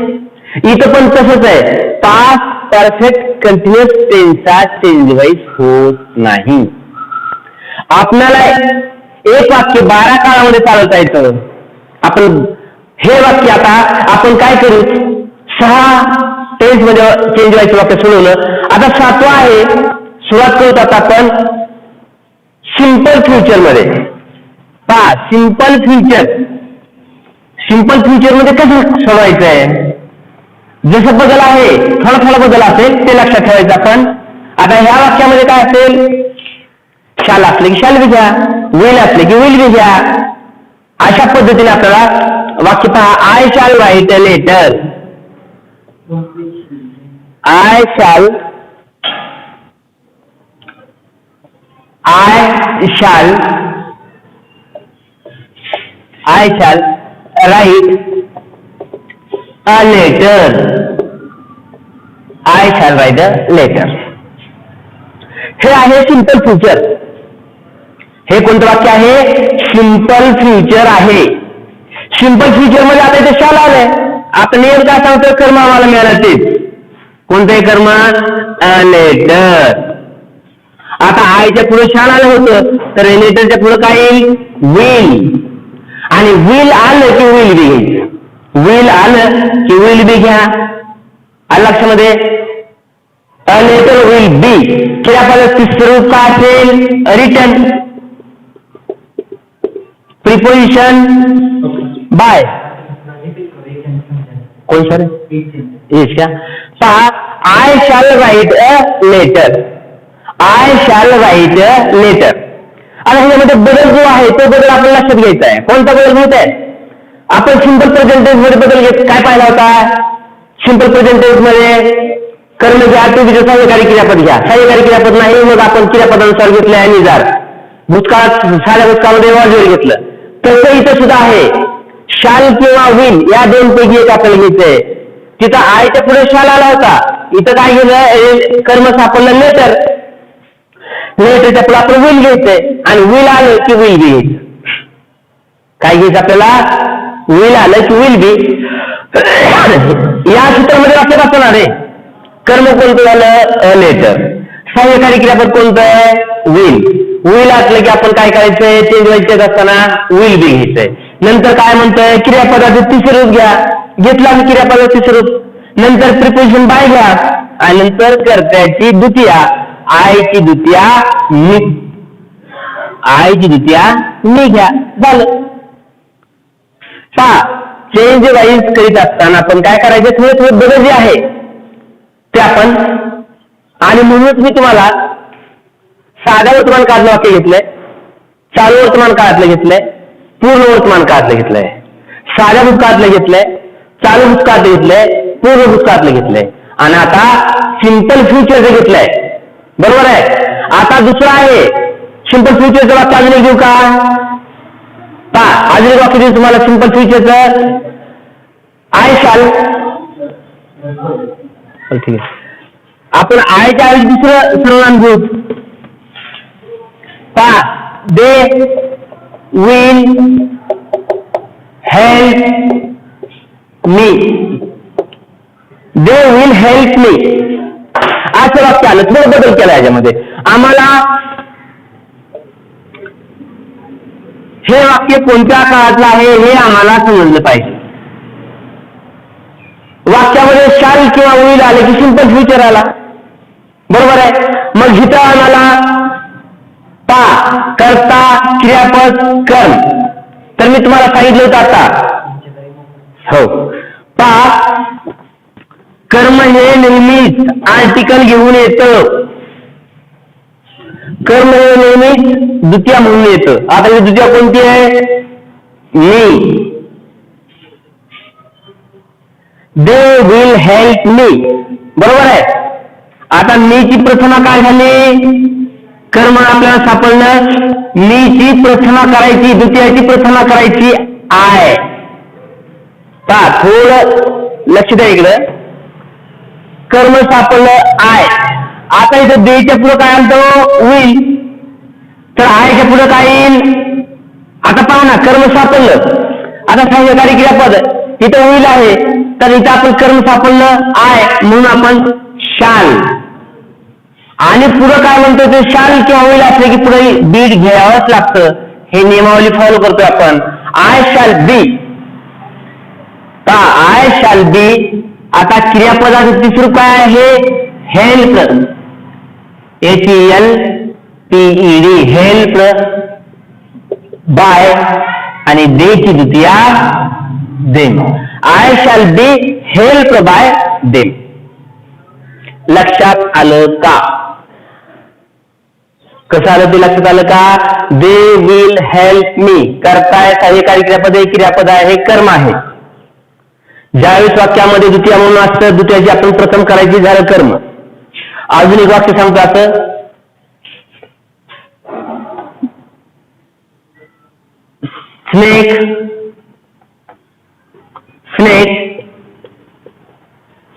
इथं पण तसंच आहे, पास्ट परफेक्ट कंटिन्युअस टेन्सचा चेंज वाईज होत नाही. आपल्याला एक वाक्य 12 काळामध्ये चालवता येतं. आपण हे वाक्य आता आपण काय करू? 6 टेन्स मध्ये चेंज व्हायचं वाक्य सोडवलं. आता 7वं आहे, सुरुवात करू आता आपण सिंपल फ्युचर मध्ये. पहा सिंपल फ्युचर, सिंपल फ्युचर मध्ये कसं सोडवायचं आहे? जसं बदल आहे, थोडा थोडा बदल असेल ते लक्षात ठेवायचं आपण. आता ह्या वाक्यामध्ये काय असेल? शाल असले की शाल बी घ्या, विल असले की विल बी घ्या. अशा पद्धतीने आपल्याला वाक्य पहा. I shall write a letter. I shall write a letter. I shall write a letter. हे आहे सिंपल फ्युचर. हे कोणतं वाक्य आहे? सिंपल फ्युचर आहे. सिंपल फ्युचर मध्ये आता इथे शाल आलंय. आता नियम काय सांगतोय? कर्म आम्हाला मिळालं तेच. कोणतंही कर्म? A letter. आता आयच्या पुढे शाल आलं होतं, तर लेटरच्या पुढे काय येईल? विल. आणि विल आलं की विल बी घ्यायचं. विल आलं की विल बी घ्या. आलं लक्षामध्ये? A letter will be. क्रियापदाचं तिसरं काय असेल? रिटन. Preposition by. कोण सर? येस का? पहा, I shall write a letter. I shall write a letter. आता ह्याच्यामध्ये बदल जो आहे तो बदल आपल्याला लक्षात घ्यायचा आहे. कोणता बदल घ्यायचा आहे? आपण सिंपल प्रेझेंट टेन्स मध्ये बदल घेत काय पाहिला होता? सिंपल प्रेझेंट टेन्स मध्ये कर्म घ्या, टू बीचं सहाय्यकारी क्रियापद घ्या. सहाय्यकारी क्रियापद नाही मग आपण क्रियापदानुसार घेतलं आणि जार. भूतकाळात साध्या भूतकाळामध्ये वॉज वेळ घेतलं. तसं इथं सुद्धा आहे. शाल किंवा विल या दोन पैकी एक आपल्याला घ्यायचंय. तिथं आयच्या पुढे शाल आला होता, इथं काय घेतलं कर्म सापडलं लेटर. लेटरच्या पुढे आपण विल घ्यायचंय आणि विल आलं की विल बी घ्यायचं. काय घ्यायचं आपल्याला? विल आलं की विल बी. या सूत्रामध्ये वाक्यात असणार आहे कर्म कोणतं झालं? लेटर. सहाय्यकारी क्रियापद कोणतं आहे? विल. विल असलं की आपण काय करायचंय? चेंज व्हायचं असताना विल बी घ्यायचंय. नंतर काय म्हणतंय? क्रियापदाचं तिसरं रूप घ्या. घेतलं आम्ही क्रियापदाचं तिसरं रूप. नंतर प्रिपोजिशन बाय घ्या आणि नंतर कर्त्याची द्वितीया. आयची द्वितीया मी. आयची द्वितीया मी घ्या. झालं. पहा, चेंज वाईज करीत असताना आपण काय करायचं? थोडे थोडे बदल जे आहे ते आपण, आणि म्हणूनच मी तुम्हाला साध्या वर्तमान काळातलं वाक्य घेतलंय, चालू वर्तमान काळातलं घेतलंय, पूर्ण वर्तमान काळातलं घेतलंय. साध्या भूतकाळातलं घेतलंय, चालू भूतकाळातलं घेतलंय, पूर्ण भूतकाळातलं घेतलंय आणि आता सिंपल फ्युचरचं घेतलंय. बरोबर आहे. आता दुसरं आहे सिंपल फ्युचरचं वाक्य. अजून एक घेऊ का? पहा, अजून एक वाक्य देऊ तुम्हाला सिंपल फ्युचरचं. आय शाल. ठीक आहे, आपण आयच्या ऐवजी दुसरं सर्वनाम घेऊ. पहा, दे will help me. They will help मी असं वाक्य आलं. थोडं बदल केला याच्यामध्ये. आम्हाला हे वाक्य कोणत्या काळातलं आहे हे आम्हाला समजलं पाहिजे. वाक्यामध्ये शाल किंवा विल आले की सिंपल फ्युचर आला. बरोबर आहे. मग हिथं आम्हाला पहा, कर्ता क्रियापद कर्म. तर मी तुम्हाला सांगितलं होतं आता. हो, पहा, कर्म हे नेहमीच आर्टिकल घेऊन येतं. कर्म हे नेहमीच द्वितीया म्हणून येतं. आता ही द्वितीया कोणती आहे? Me. They will help me. बरोबर आहे. आता मीची प्रथमा काय झाली? कर्म आपल्याला सापडलं. मीची प्रथमा करायची, द्वितीयाची प्रथमा करायची आय. पहा, थोडं लक्ष द्या इकडं. कर्म सापडलं आय. आता इथं देच्या पुढे काय आणतो? विल. तर आयच्या पुढे काय येईल? आता पहा ना, कर्म सापडलं. आता सहाय्यकारी क्रियापद इथं विल आहे, तर इथं आपण कर्म सापडलं आय म्हणून आपण शाल. आणि पुढे काय म्हणतो? ते शाल किंवा विल असले की पुढे बीट घ्यावंच लागतं. हे नियमावली फॉलो करतोय आपण. I shall be. I shall be. आता क्रियापदाचं तिसरं काय आहे? हेल्प. HELPED. हेल्प बाय आणि दे ची द्वितीया them. I shall be help by them. लक्षात आलं का? कसं आलं ते लक्षात आलं का? दे विल हेल्प मी. करताय सहाय्यकारी क्रियापद आहे, क्रियापद आहे, हे कर्म आहे. ज्यावेळेस वाक्यामध्ये द्वितीया म्हणून असतं, द्वितीयाची आपण प्रथम करायची, झालं कर्म. अजून एक वाक्य सांगतो असं. Snake. Snake.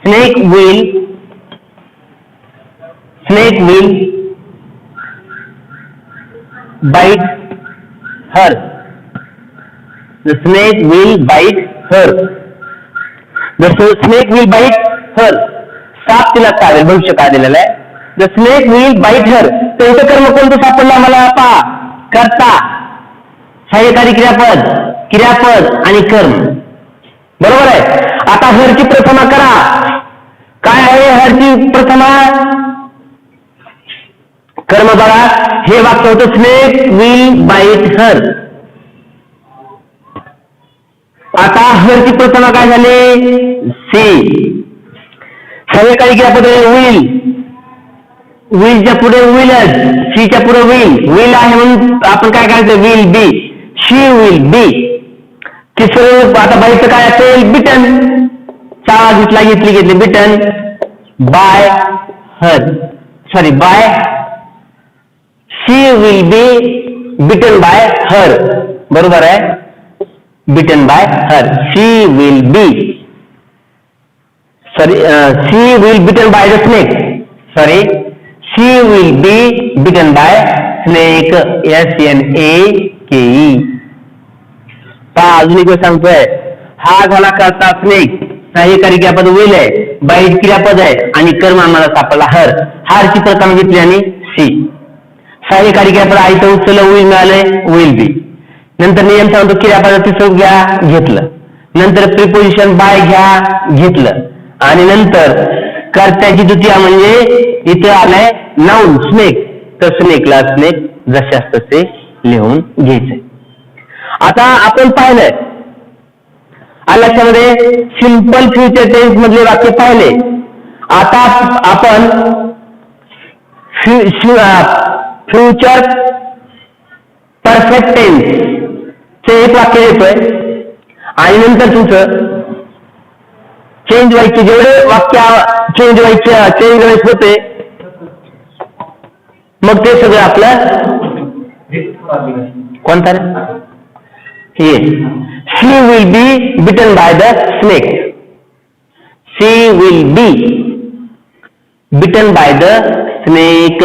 Snake will. Snake will bite her. The snake will bite her. The snake will bite her. साप तिला चावेल. भविष्य काय दिलेलं आहे? The snake will bite her. तर इथं कर्म कोणतं सापडलं आम्हाला? पहा, कर्ता, सहाय्यकारी क्रियापद, क्रियापद आणि कर्म. बरोबर आहे. आता हरची प्रथमा करा. काय आहे हरची प्रथमा? कर्म बघा, हे वाक्य होतं स्नेक विल बाईट हर. आता हरची प्रथमा काय झाली? सी. सहाय्यकारी क्रियापद विल. विलच्या पुढे विलच, सीच्या पुढे विल. विल आहे म्हणून आपण काय करायचं? Will be. She will be. तिसरं आता बाईचं काय असेल? बिटन. चा घेतली bitten by her, sorry by, she will be bitten by her, बरोबर आहे, bitten by her, she will be, sorry she will bitten by the snake, sorry she will be bitten by snake, SNAKE. पहा अजून एक वेळ सांगतोय, हा झाला करता स्नेक, सहाय्यकारी क्रियापद विल आहे, बाईट क्रियापद आहे आणि कर्म आम्हाला सापडला हर, हारची प्रथम घेतली आणि सी, सहाय्यकारी क्रियापद आईचं उचललं विल मिळालंय विल बी, नंतर नियम सांगतो क्रियापद तिसरं घ्या घेतलं, नंतर प्रिपोजिशन बाय घ्या घेतलं आणि नंतर कर्त्याची द्वितीया म्हणजे इथं आलंय नाऊन स्नेक, तर स्नेकला स्नेक जशास तसे लिहून घ्यायचंय. आता आपण पाहिलंय लक्षामध्ये सिंपल फ्युचर टेन्स मधले वाक्य पाहिले. आता आपण फ्युचर परफेक्ट टेन्स चे एक वाक्य देतोय आणि नंतर तुमचं चेंज व्हायचे जेवढे वाक्य चेंज व्हायचे होते मग ते सगळं आपलं कोणता हे she will be bitten by the snake, she will be bitten by the snake.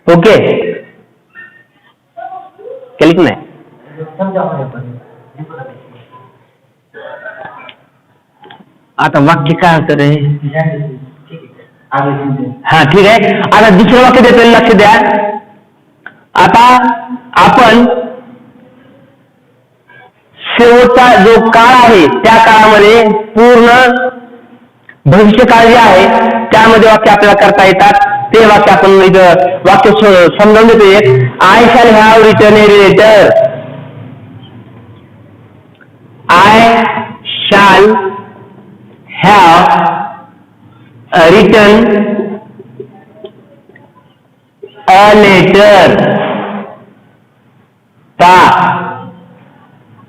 Okay केली की नाही? आता वाक्य काय होतं रे? हा ठीक आहे. आता दुसरं वाक्य देतो, लक्ष द्या. आता आपण शेवटचा जो काळ आहे त्या काळामध्ये पूर्ण भविष्यकाळ जे आहे त्यामध्ये वाक्य आपल्याला करता येतात. ते वाक्य आपण इथं वाक्य समजावून देतो. एक, I shall have return a letter, I shall have return a letter.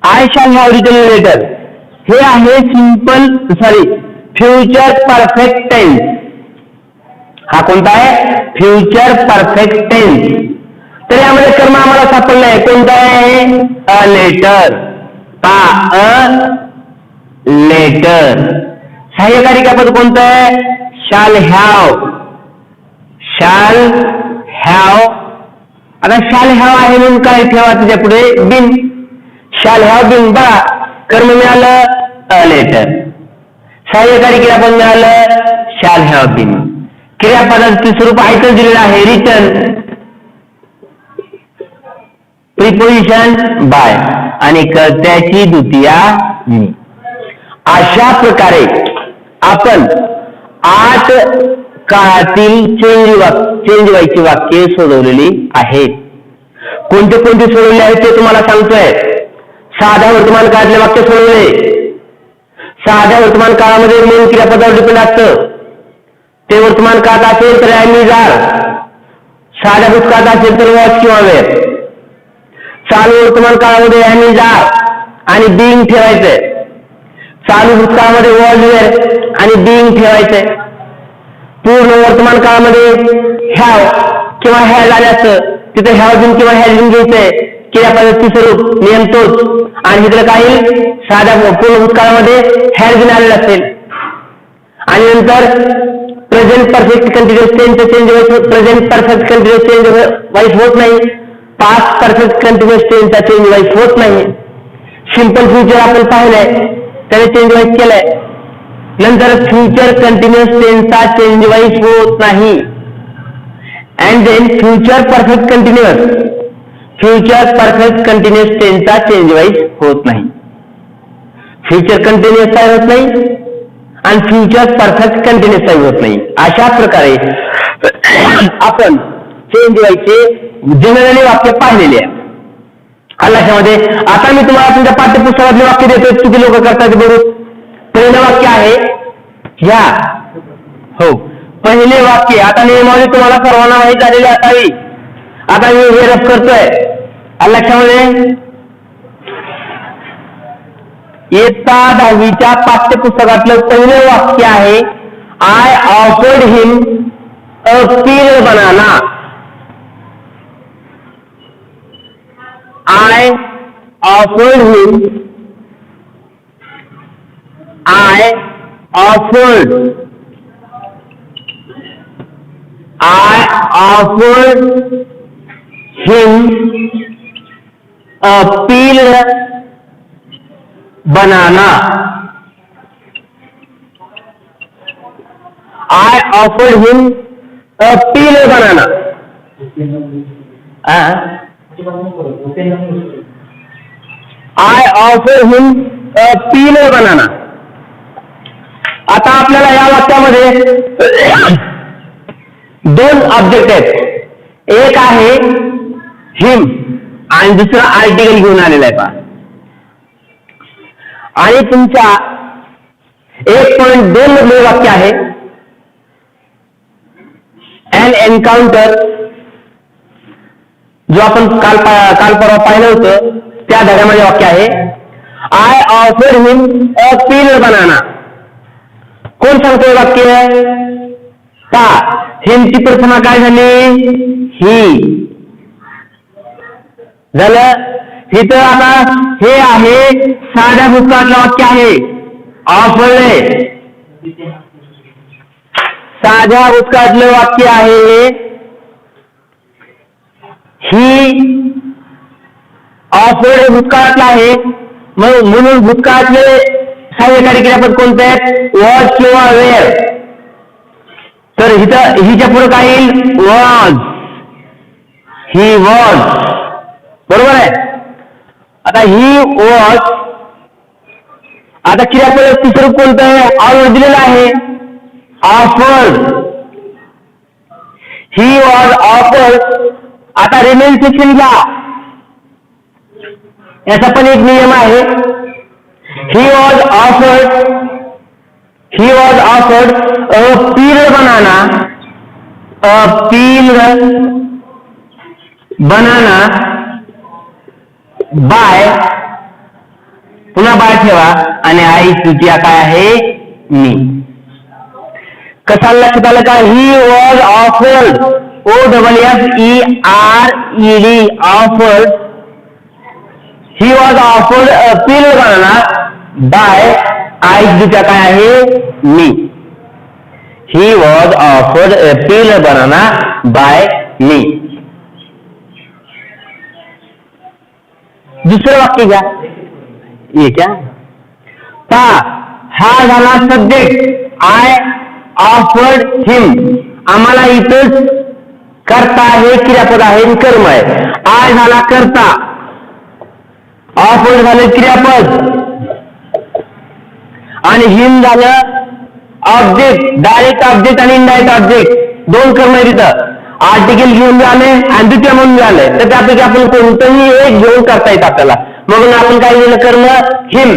I shall have written letter हे आहे फ्युचर परफेक्ट टेन्स. हा कोणता आहे? Future perfect tense. तर यामध्ये कर्म आम्हाला सापडलाय कोणता आहे? A letter. A letter. सहाय्यकारी क्रियापद कोणतं आहे? Shall have. Shall have. आता शॅल हॅव आहे म्हणून काय ठेवा त्याच्या पुढे? बिन. Shall have been. बघा कर्म मिळालं अ लेटर, सहाय्यकारी क्रियापद मिळालं शॅल हॅव बिन, क्रियापदाचे स्वरूप आयतं दिलेलं आहे रिटर्न, प्रिपोजिशन बाय आणि कर्त्याची द्वितीया मी. अशा प्रकारे आपण 8 काळातील चेंज व्हायची वाक्ये सोडवलेली आहेत. कोणते कोणते सोडवले आहेत ते तुम्हाला सांगतोय. साध्या वर्तमान काळातले वाक्य सोडवले. साध्या वर्तमान काळामध्ये मेन क्रियापदावर डिपेंड असतं. ते वर्तमान काळात असेल तर ॲम इज आर, साध्या भूतकाळात असेल तर वॉज किंवा वेअर. चालू वर्तमान काळामध्ये ॲम इज आर आणि बिईंग ठेवायचंय. चालू भूतकाळामध्ये वॉज वेअर आणि बिईंग ठेवायचंय. पूर्ण वर्तमान काळामध्ये हॅव किंवा हॅज आले असतं तिथे हॅव बिन किंवा हॅज बिन घ्यायचंय. क्रियापदाचे स्वरूप नियम तोच. आणि इकडे काही साध्या पूर्ण भूतकाळामध्ये हॅज बिन आलेलं असेल. आणि नंतर प्रेझेंट परफेक्ट कंटिन्युअस टेन्सचे चेंज व्हायचं. Present perfect continuous change voice होत नाही. पास्ट परफेक्ट कंटिन्युअस टेन्सचा चेंज वाईस होत नाही. सिंपल फ्युचर आपण पाहिलंय त्याने चेंज वाईस केलंय. नंतर फ्युचर कंटिन्युअस टेन्सचा चेंज वाईस होत नाही. And then future perfect continuous टेन्सचा चेंज वाईस होत नाही. फ्युचर कंटिन्युअस काय होत नाही आणि फ्युचर परफेक्ट कंटिन्युअस काय होत नाही. अशा प्रकारे आपण चेंज व्हायचे जनरली वाक्य पाहिलेले आहे. लक्षामध्ये आता मी तुम्हाला तुमच्या पाठ्यपुस्तकातले वाक्य देतो. किती लोक करतात बघू. पहिलं वाक्य आहे घ्या. हो पहिले वाक्य. आता नियमावली तुम्हाला सर्वांना माहीत झालेली असावी. आता मी हे रफ करतोय. लक्षामध्ये इयत्ता 10वीच्या पाठ्यपुस्तकातलं पहिलं वाक्य आहे, I offered him a peel banana. I offered him. I offered. I offered him a peeled banana. I offered him a peeled banana. I offered him a peeled banana. आता आपल्याला या वाक्यामध्ये दोन ऑब्जेक्ट आहेत. एक आहे हिम आणि दुसरा आर्टिकल घेऊन आलेला आहे पहा. आणि तुमच्या 1.2 मधले वाक्य आहे एन एन्काउंटर, जो आपण काल परवा पाहिलं होतं त्या धड्यामध्ये वाक्य आहे, I offered him a peel banana. कोण सांगतोय वाक्य? का हिमची प्रथमा काय झाली? ही झालं. इथं आता हे आहे साध्या भूतकाळातलं वाक्य आहे, ऑफर्ड. साध्या भूतकाळातलं वाक्य आहे, ही ऑफर्ड भूतकाळातलं आहे. मग म्हणून भूतकाळातले सहाय्यकारी क्रियापद कोणते आहेत? वॉज किंवा वेअर. तर इथं हिच्या पुढे काय येईल? वॉज. He was. बरोबर आहे. आता ही वॉज. आता क्रियापद तिसरं कोणतं आहे? ऑलरेडी दिलेलं आहे, ऑफर्ड. He was offered. आता रिमेन सेक्शन घ्या. याचा पण एक नियम आहे. He was offered. He was offered a peeled banana. A peeled banana by, पुन्हा बाय ठेवा आणि आई तुझ्या काय आहे? मी. कसा लक्षात आलं का? He was offered, OFFERED, offered. He was offered a peeled banana by, I तुझ्या काय आहे? Me. He was offered a peeled banana by me. दुसरं वाक्य घ्या. ये क्या पहा, हा झाला सब्जेक्ट, आय ऑफर्ड हिम. आम्हाला इथंच कर्ता आहे, क्रियापद आहे, कर्म आहे. आय झाला कर्ता, ऑफर्ड झालं क्रियापद आणि हिम झालं ऑब्जेक्ट. डायरेक्ट ऑब्जेक्ट आणि इनडायरेक्ट ऑब्जेक्ट दोन कर्म आहे तिथं. आर्टिकल घेऊन झाले आणि द्वितीय म्हणून झालंय, तर त्यापैकी आपण कोणतंही एक घेऊन करता येत आपल्याला. म्हणून आपण काय लिहिलं? कर्म हिम.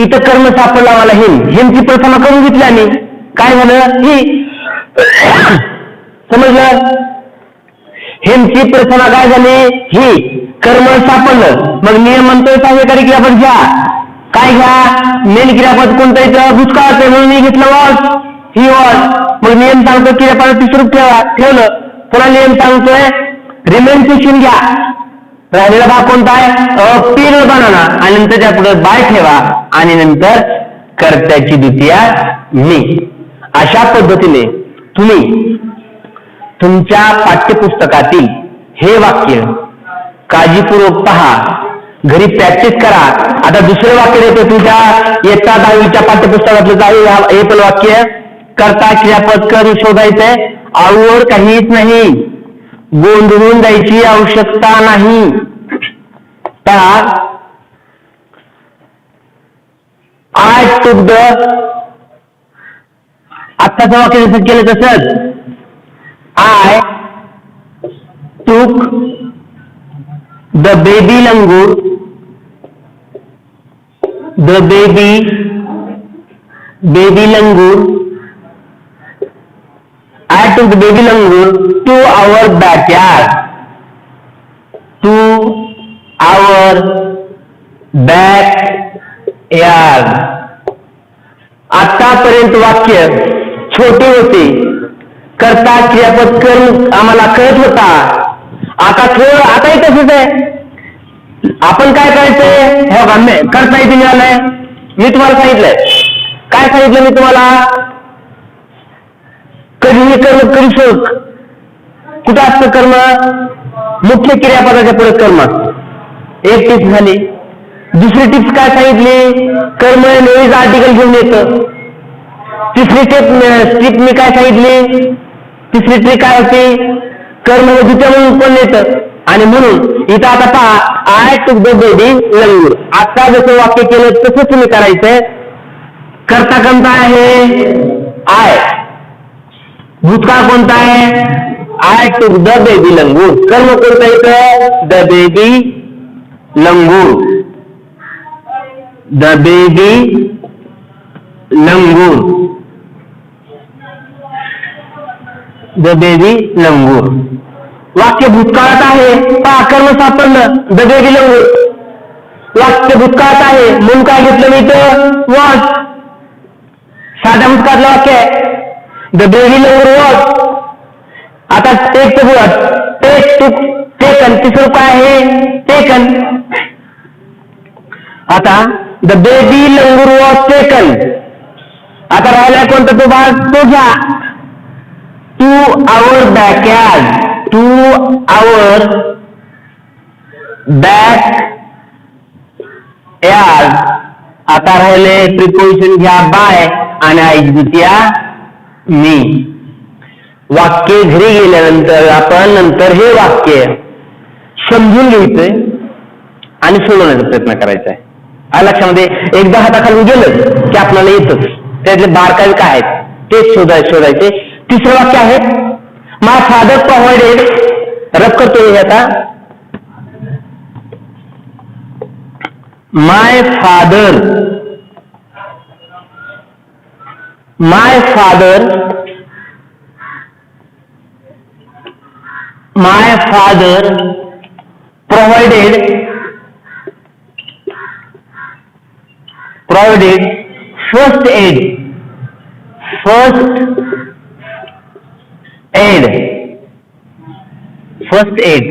इथं कर्म सापडला मला हिम. हिमची प्रथमा करून घेतली आणि काय झालं? ही. समजलं? हिमची प्रथमा काय झाली? ही. कर्म सापडलं. मग नियम म्हणतोय सहाय्यकारी क्रियापद घ्या. काय घ्या? मेन क्रियापद कोणतं येतं? भूतकाळाचं, म्हणून मी घेतलं वॉज. He was. मग नियम सांगतो क्रियापद तिसरं ठेवलं. पुन्हा नियम सांगतोय रिमेन सेक्शन घ्या. राहिलेला भाग कोणता आहे? पील्ड बनाना आणि नंतर त्या पुढे बाय ठेवा आणि नंतर कर्त्याची द्वितीया मी. अशा पद्धतीने तुम्ही तुमच्या पाठ्यपुस्तकातील हे वाक्य काळजीपूर्वक पहा, घरी प्रॅक्टिस करा. आता दुसरे वाक्य देतो तुमच्या इयत्ता 10वीच्या पाठ्यपुस्तकातलं आहे. हे पण वाक्य कर्ता क्रियापद कर्म शोधायचंय. आवड काहीच नाही, गोंधळून जायची आवश्यकता नाही. आय टूक द, आत्ताचं वाक्य जसं केलं तसंच, I took the baby langur, the baby langur, I took the baby langur to our backyard. To our backyard. यार आतापर्यंत वाक्य छोटे होते, कर्ता क्रियापद कर्म आम्हाला कळत होता. आताही तसंच आहे. आपण काय करायचंय, हे कर्ता इथे मिळालंय. मी तुम्हाला सांगितलंय, काय सांगितलं मी तुम्हाला, कधीही कर्म करू शक. कुठं असतं कर्म, मुख्य क्रियापदाच्या पुढे कर्म असतं. एक टिप्स झाली. दुसरी टिप्स काय सांगितली, कर्म नेहमीच आर्टिकल घेऊन येतं. तिसरी टिप मी काय सांगितली, तिसरी ट्रिक काय होती, कर्म द्वितीय म्हणून पण येतं. आणि म्हणून इथं आता पहा, आय टूक द बेबी लंगूर. आता जसं वाक्य केलं तसं तुम्ही करायचंय. कर्ता कोणता आहे, आय. भूतकाळ कोणता आहे, आय टूक द बेबी लंगूर. कर्म कोणतं येतं, the baby langur. The baby langur. The baby लंगूर. वाक्य भूतकाळात आहे, पहा कर्म सापडलं, द बेबी लंगूर. वाक्य भूतकाळात आहे म्हणून काय घेतलं मी इथं, वॉज. साध्या भूतकाळातलं वाक्य आहे, द बेबी लंगूर वॉज. आता टेक टू टेकन, तिसरं काय आहे, टेकन. आता the baby langur was taken. आता राहिला कोणता तो भाग, तो घ्या. To our backyard. To our back yard. आता राहिले प्रिपोजिशन घ्या बाय आणि आईची द्वितीया मी. वाक्य घरी गेल्यानंतर आपण नंतर हे वाक्य समजून घ्यायचंय आणि सोडवण्याचा प्रयत्न करायचा आहे. लक्षामध्ये एकदा हाताखालून गेलं की आपल्याला येतच. त्यातले बारकावे काय आहेत ते शोधायचे. तिसरं वाक्य आहे, माय फादर प्रोव्हाइडेड. रब करतो हे आता, माय father provided first aid.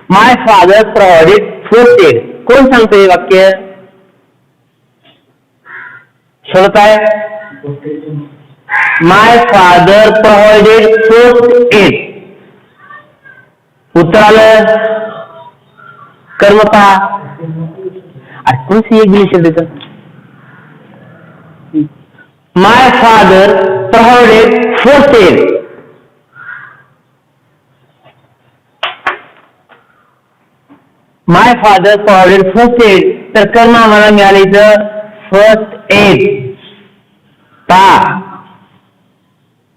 My father provided first aid. कोण सांगतो हे वाक्य, शोधत आहे. माय फादर प्रोव्हाइडेड फर्स्ट एड. उत्तर आलं, कर्म पहा. कोणती एक दिली त्याचं, माय फादर प्रोव्हाइडेड फर्स्ट एड. माय फादर प्रोव्हाइडेड फर्स्ट एड. तर कर्म आम्हाला मिळालं इथं फर्स्ट एड.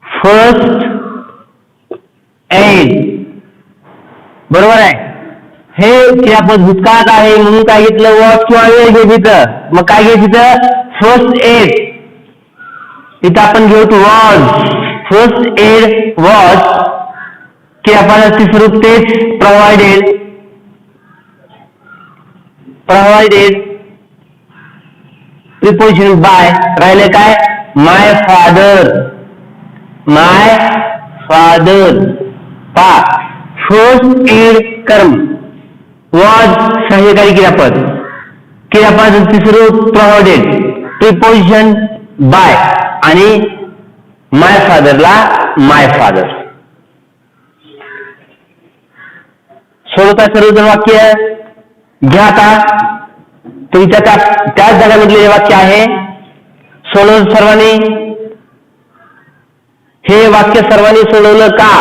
फर्स्ट एड बरोबर आहे. हे क्रियापद भूतकाळात आहे म्हणून काय घेतलं, वॉज किंवा वेळ घ्यायचं. मग काय घ्यायचं, फर्स्ट एड. इथं आपण घेऊ वॉज. First aid was. क्रियापदाचे स्वरूप तेच, प्रोव्हाइडेड. Preposition by. राहिले काय, माय फादर. फर्स्ट एड कर्म. वॉज सहाय्यकारी क्रियापद. क्रियापदाचे स्वरूप प्रोव्हाइडेड. प्रिपोजिशन बाय आणि माय फादरला माय फादर. सोडवता सर्वजण वाक्य घ्या. आता तुमच्या त्याच जागामधले हे वाक्य आहे, सोडवलं सर्वांनी. हे वाक्य सर्वांनी सोडवलं का,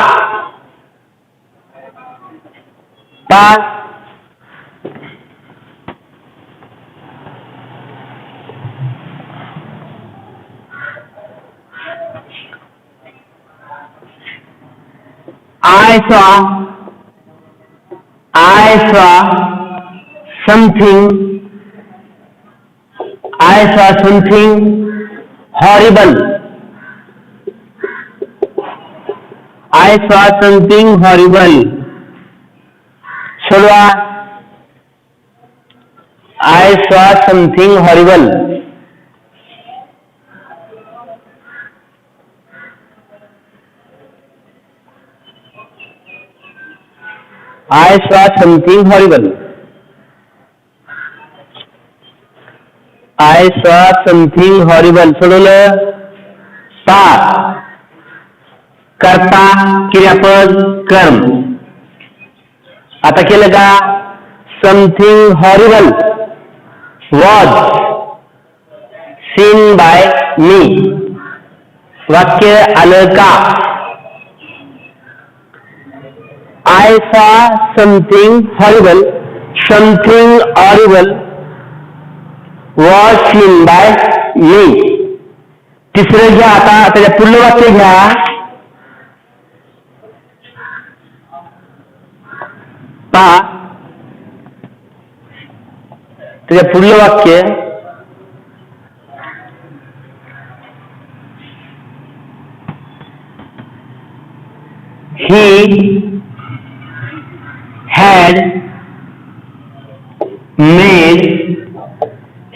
I saw something horrible. सोडवा. I saw something horrible. I saw something horrible. I saw something horrible. सोडवलं. पा कर्ता क्रियापद कर्म. आता केलं का something horrible was seen by me. वाक्य आलं का I saw something horrible. Something horrible was seen by me. तिसरं घ्या. आता त्याच्या पूर्ण वाक्य घ्या. पहा त्याच्या पुढलं वाक्य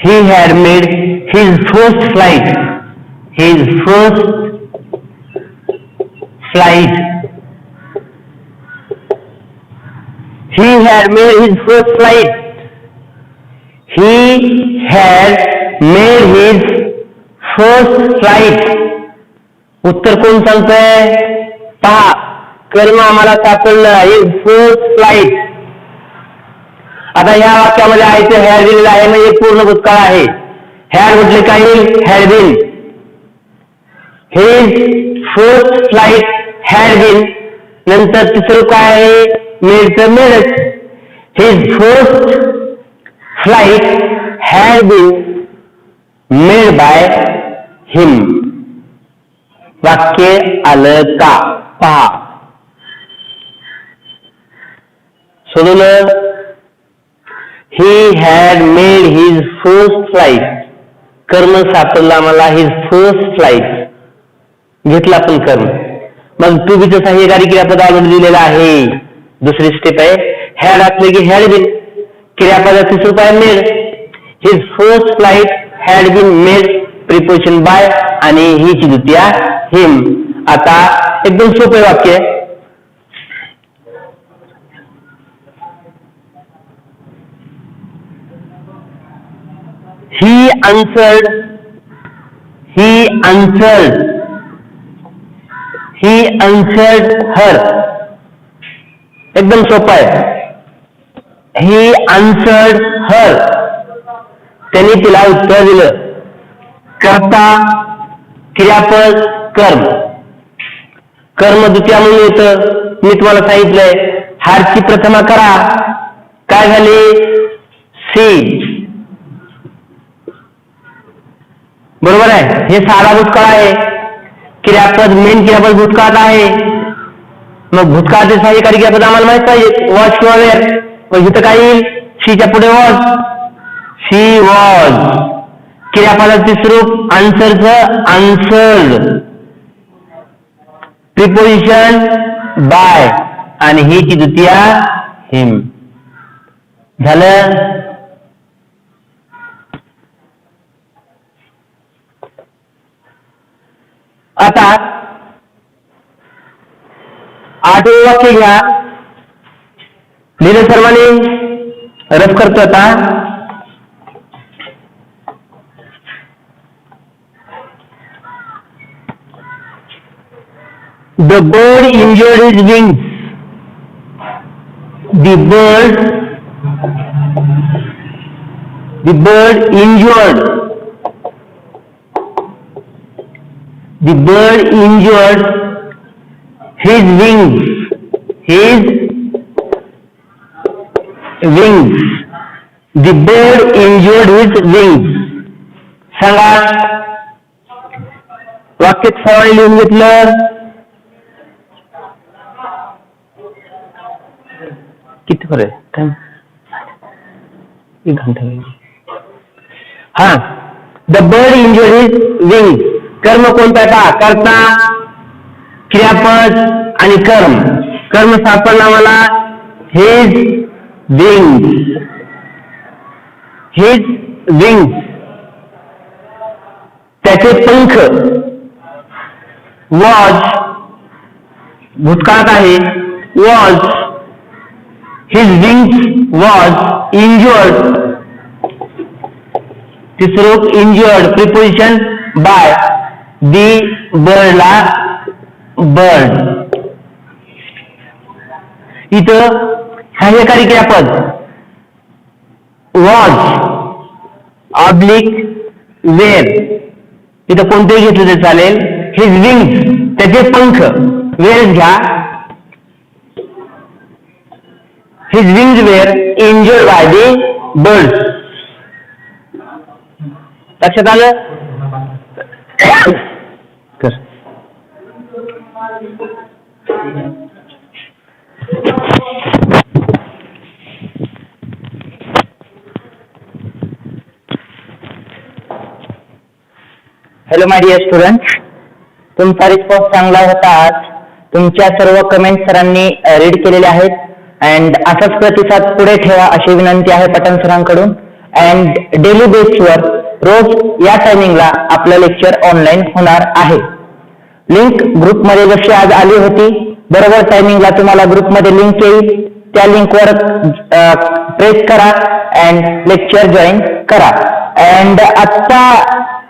he had made his first flight. He had made his first flight. He had made his first flight. उत्तर कोण सांगतंय पहा. कर्म आम्हाला सापडलं. his first flight. आता या वाक्यामध्ये आहे ते हॅड दिलेलं आहे म्हणजे पूर्ण भूतकाळ आहे. हॅड म्हटले काय had been. His first flight had been. नंतर तिसरं काय आहे मेडचं मेडच. His first flight had been made by him. वाक्य आलं का पहा. सोडवलं. He had made his first flight. कर्म सापडलं आम्हाला his first flight. घेतला पण कर्म. मग टू बीचं सहाय्यकारी क्रियापद ऑलरेडी दिलेलं आहे. दुसरी स्टेप आहे हॅड असले की हॅड बीन. क्रियापदाचं स्वरूप आहे made. His first flight had been made preposition by आणि ही ची द्वितीया हिम. आता एकदम सोपे वाक्य. He answered her. एकदम सोपं आहे. He answered her. त्यांनी तिला उत्तर दिलं. कर्ता क्रियापद कर्म. कर्म द्वितीया म्हणून येतं. मी तुम्हाला सांगितलंय हारची प्रथमा करा. काय झाली सी. बरोबर आहे. हे साधा भूतकाळ आहे. क्रियापद मेन क्रियापद भूतकाळात आहे. मग भूतकाळाचे सहाय्यकारी क्रियापद आम्हाला माहित पाहिजे. वॉज किंवा वेअर. मग इथं काय येईल शीच्या पुढे वॉज. She was. क्रियापदाचे स्वरूप आन्सरचं आन्सर्ड. प्रिपोजिशन बाय आणि ही ची द्वितीया हिम. झालं. आता 8वें वाक्य घ्या. लिहिलं सर्वांनी रफ करतो आता. The bird injured his wings. The bird injured his wings. The bird injured his wings. सांगा वाक्यात सवाल लिहून घेतलं. किती फरक आहे एक घंटा. हा द बर्ड इंज्युर्ड हिज विंग्स. कर्म कोणता का कर्ता क्रियापद आणि कर्म. कर्म सापडला मला हिज विंग्स. हिज विंग्स, त्याचे पंख, वॉज भूतकाळात आहे, was, his wings was injured, तिसरं इंज्युअर्ड प्रिपोजिशन बाय, दी बर्डला बर्ड. इथं सहाय्यकारी क्रियापद वॉज ऑब्लिक वेअर, इथं कोणतेही घेतलं तर चालेल. हिज विंग्स, त्याचे पंख, वेअर घ्या, his wings were injured by the bird. लक्षात आलं? कर. हॅलो माय डिअर स्टुडंट्स, तुमचा रिस्पॉन्स चांगला होता. आज तुमच्या सर्व कमेंट सरांनी रीड केलेले आहेत अँड असाच प्रतिसाद पुढे ठेवा अशी विनंती आहे पठाण सरांकडून. अँड डेली बेसवर रोज या टायमिंगला आपलं लेक्चर ऑनलाईन होणार आहे. लिंक ग्रुपमध्ये जशी आज आली होती बरोबर टायमिंगला तुम्हाला ग्रुपमध्ये लिंक येईल, त्या लिंकवर प्रेस करा अँड लेक्चर जॉईन करा. अँड आत्ता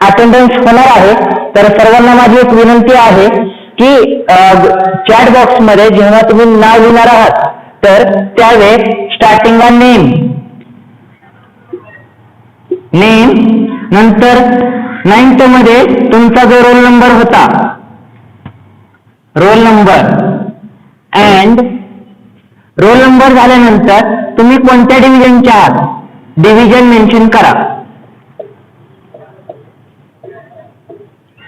अटेंडन्स होणार आहे, तर सर्वांना माझी एक विनंती आहे की चॅट बॉक्स मध्ये जेव्हा तुम्ही नाव लिहिणार आहात तर त्यावेळेस स्टार्टिंगला नेम नंतर 9th मध्ये तुमचा जो रोल नंबर होता, roll number and roll number झाल्यानंतर तुम्ही कोणत्या डिव्हिजनच्या आहात डिव्हिजन मेन्शन करा.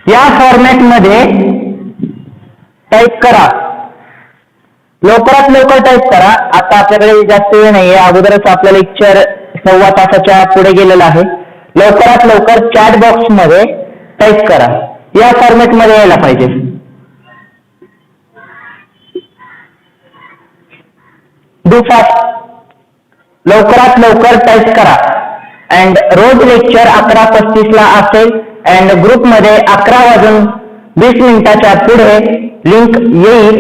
या फॉर्मॅट मध्ये टाईप करा, लवकरात लवकर टाईप करा. आता आपल्याकडे जास्त वेळ नाहीये, अगोदरच आपलं लेक्चर 1.25 तासाच्या पुढे गेलेलं आहे. लवकरात लवकर चॅट बॉक्स मध्ये टाईप करा, या फॉर्मॅट मध्ये यायला पाहिजे. डू फास्ट, लवकरात लवकर टाईप करा. अँड रोज लेक्चर 11:35 ला असेल अँड ग्रुपमध्ये 11:20 पुढे लिंक येईल.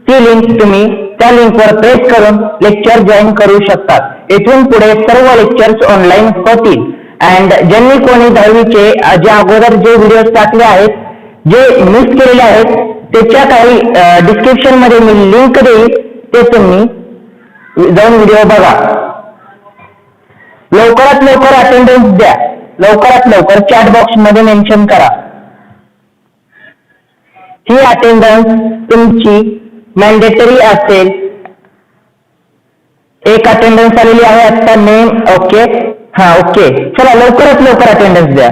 ती लिंक तुम्ही त्या लिंकवर प्रेस करून लेक्चर जॉईन करू शकता. इथून पुढे सर्व लेक्चर्स ऑनलाईन होतील. अँड ज्यांनी कोणी 10वीचे जे अगोदर जे व्हिडिओ टाकले आहेत, जे मिस केलेले आहेत, त्याच्या काही डिस्क्रिप्शन मध्ये मी लिंक देईल, ते तुम्ही जाऊन व्हिडिओ बघा. लवकरात लवकर अटेंडन्स द्या, लवकरात लवकर चॅट बॉक्स मध्ये मेन्शन करा. ही अटेंडन्स तुमची मॅन्डेटरी असेल. एक अटेंडन्स आलेली आहे आता, नेम ओके, हा ओके. चला लवकरात लवकर अटेंडन्स द्या.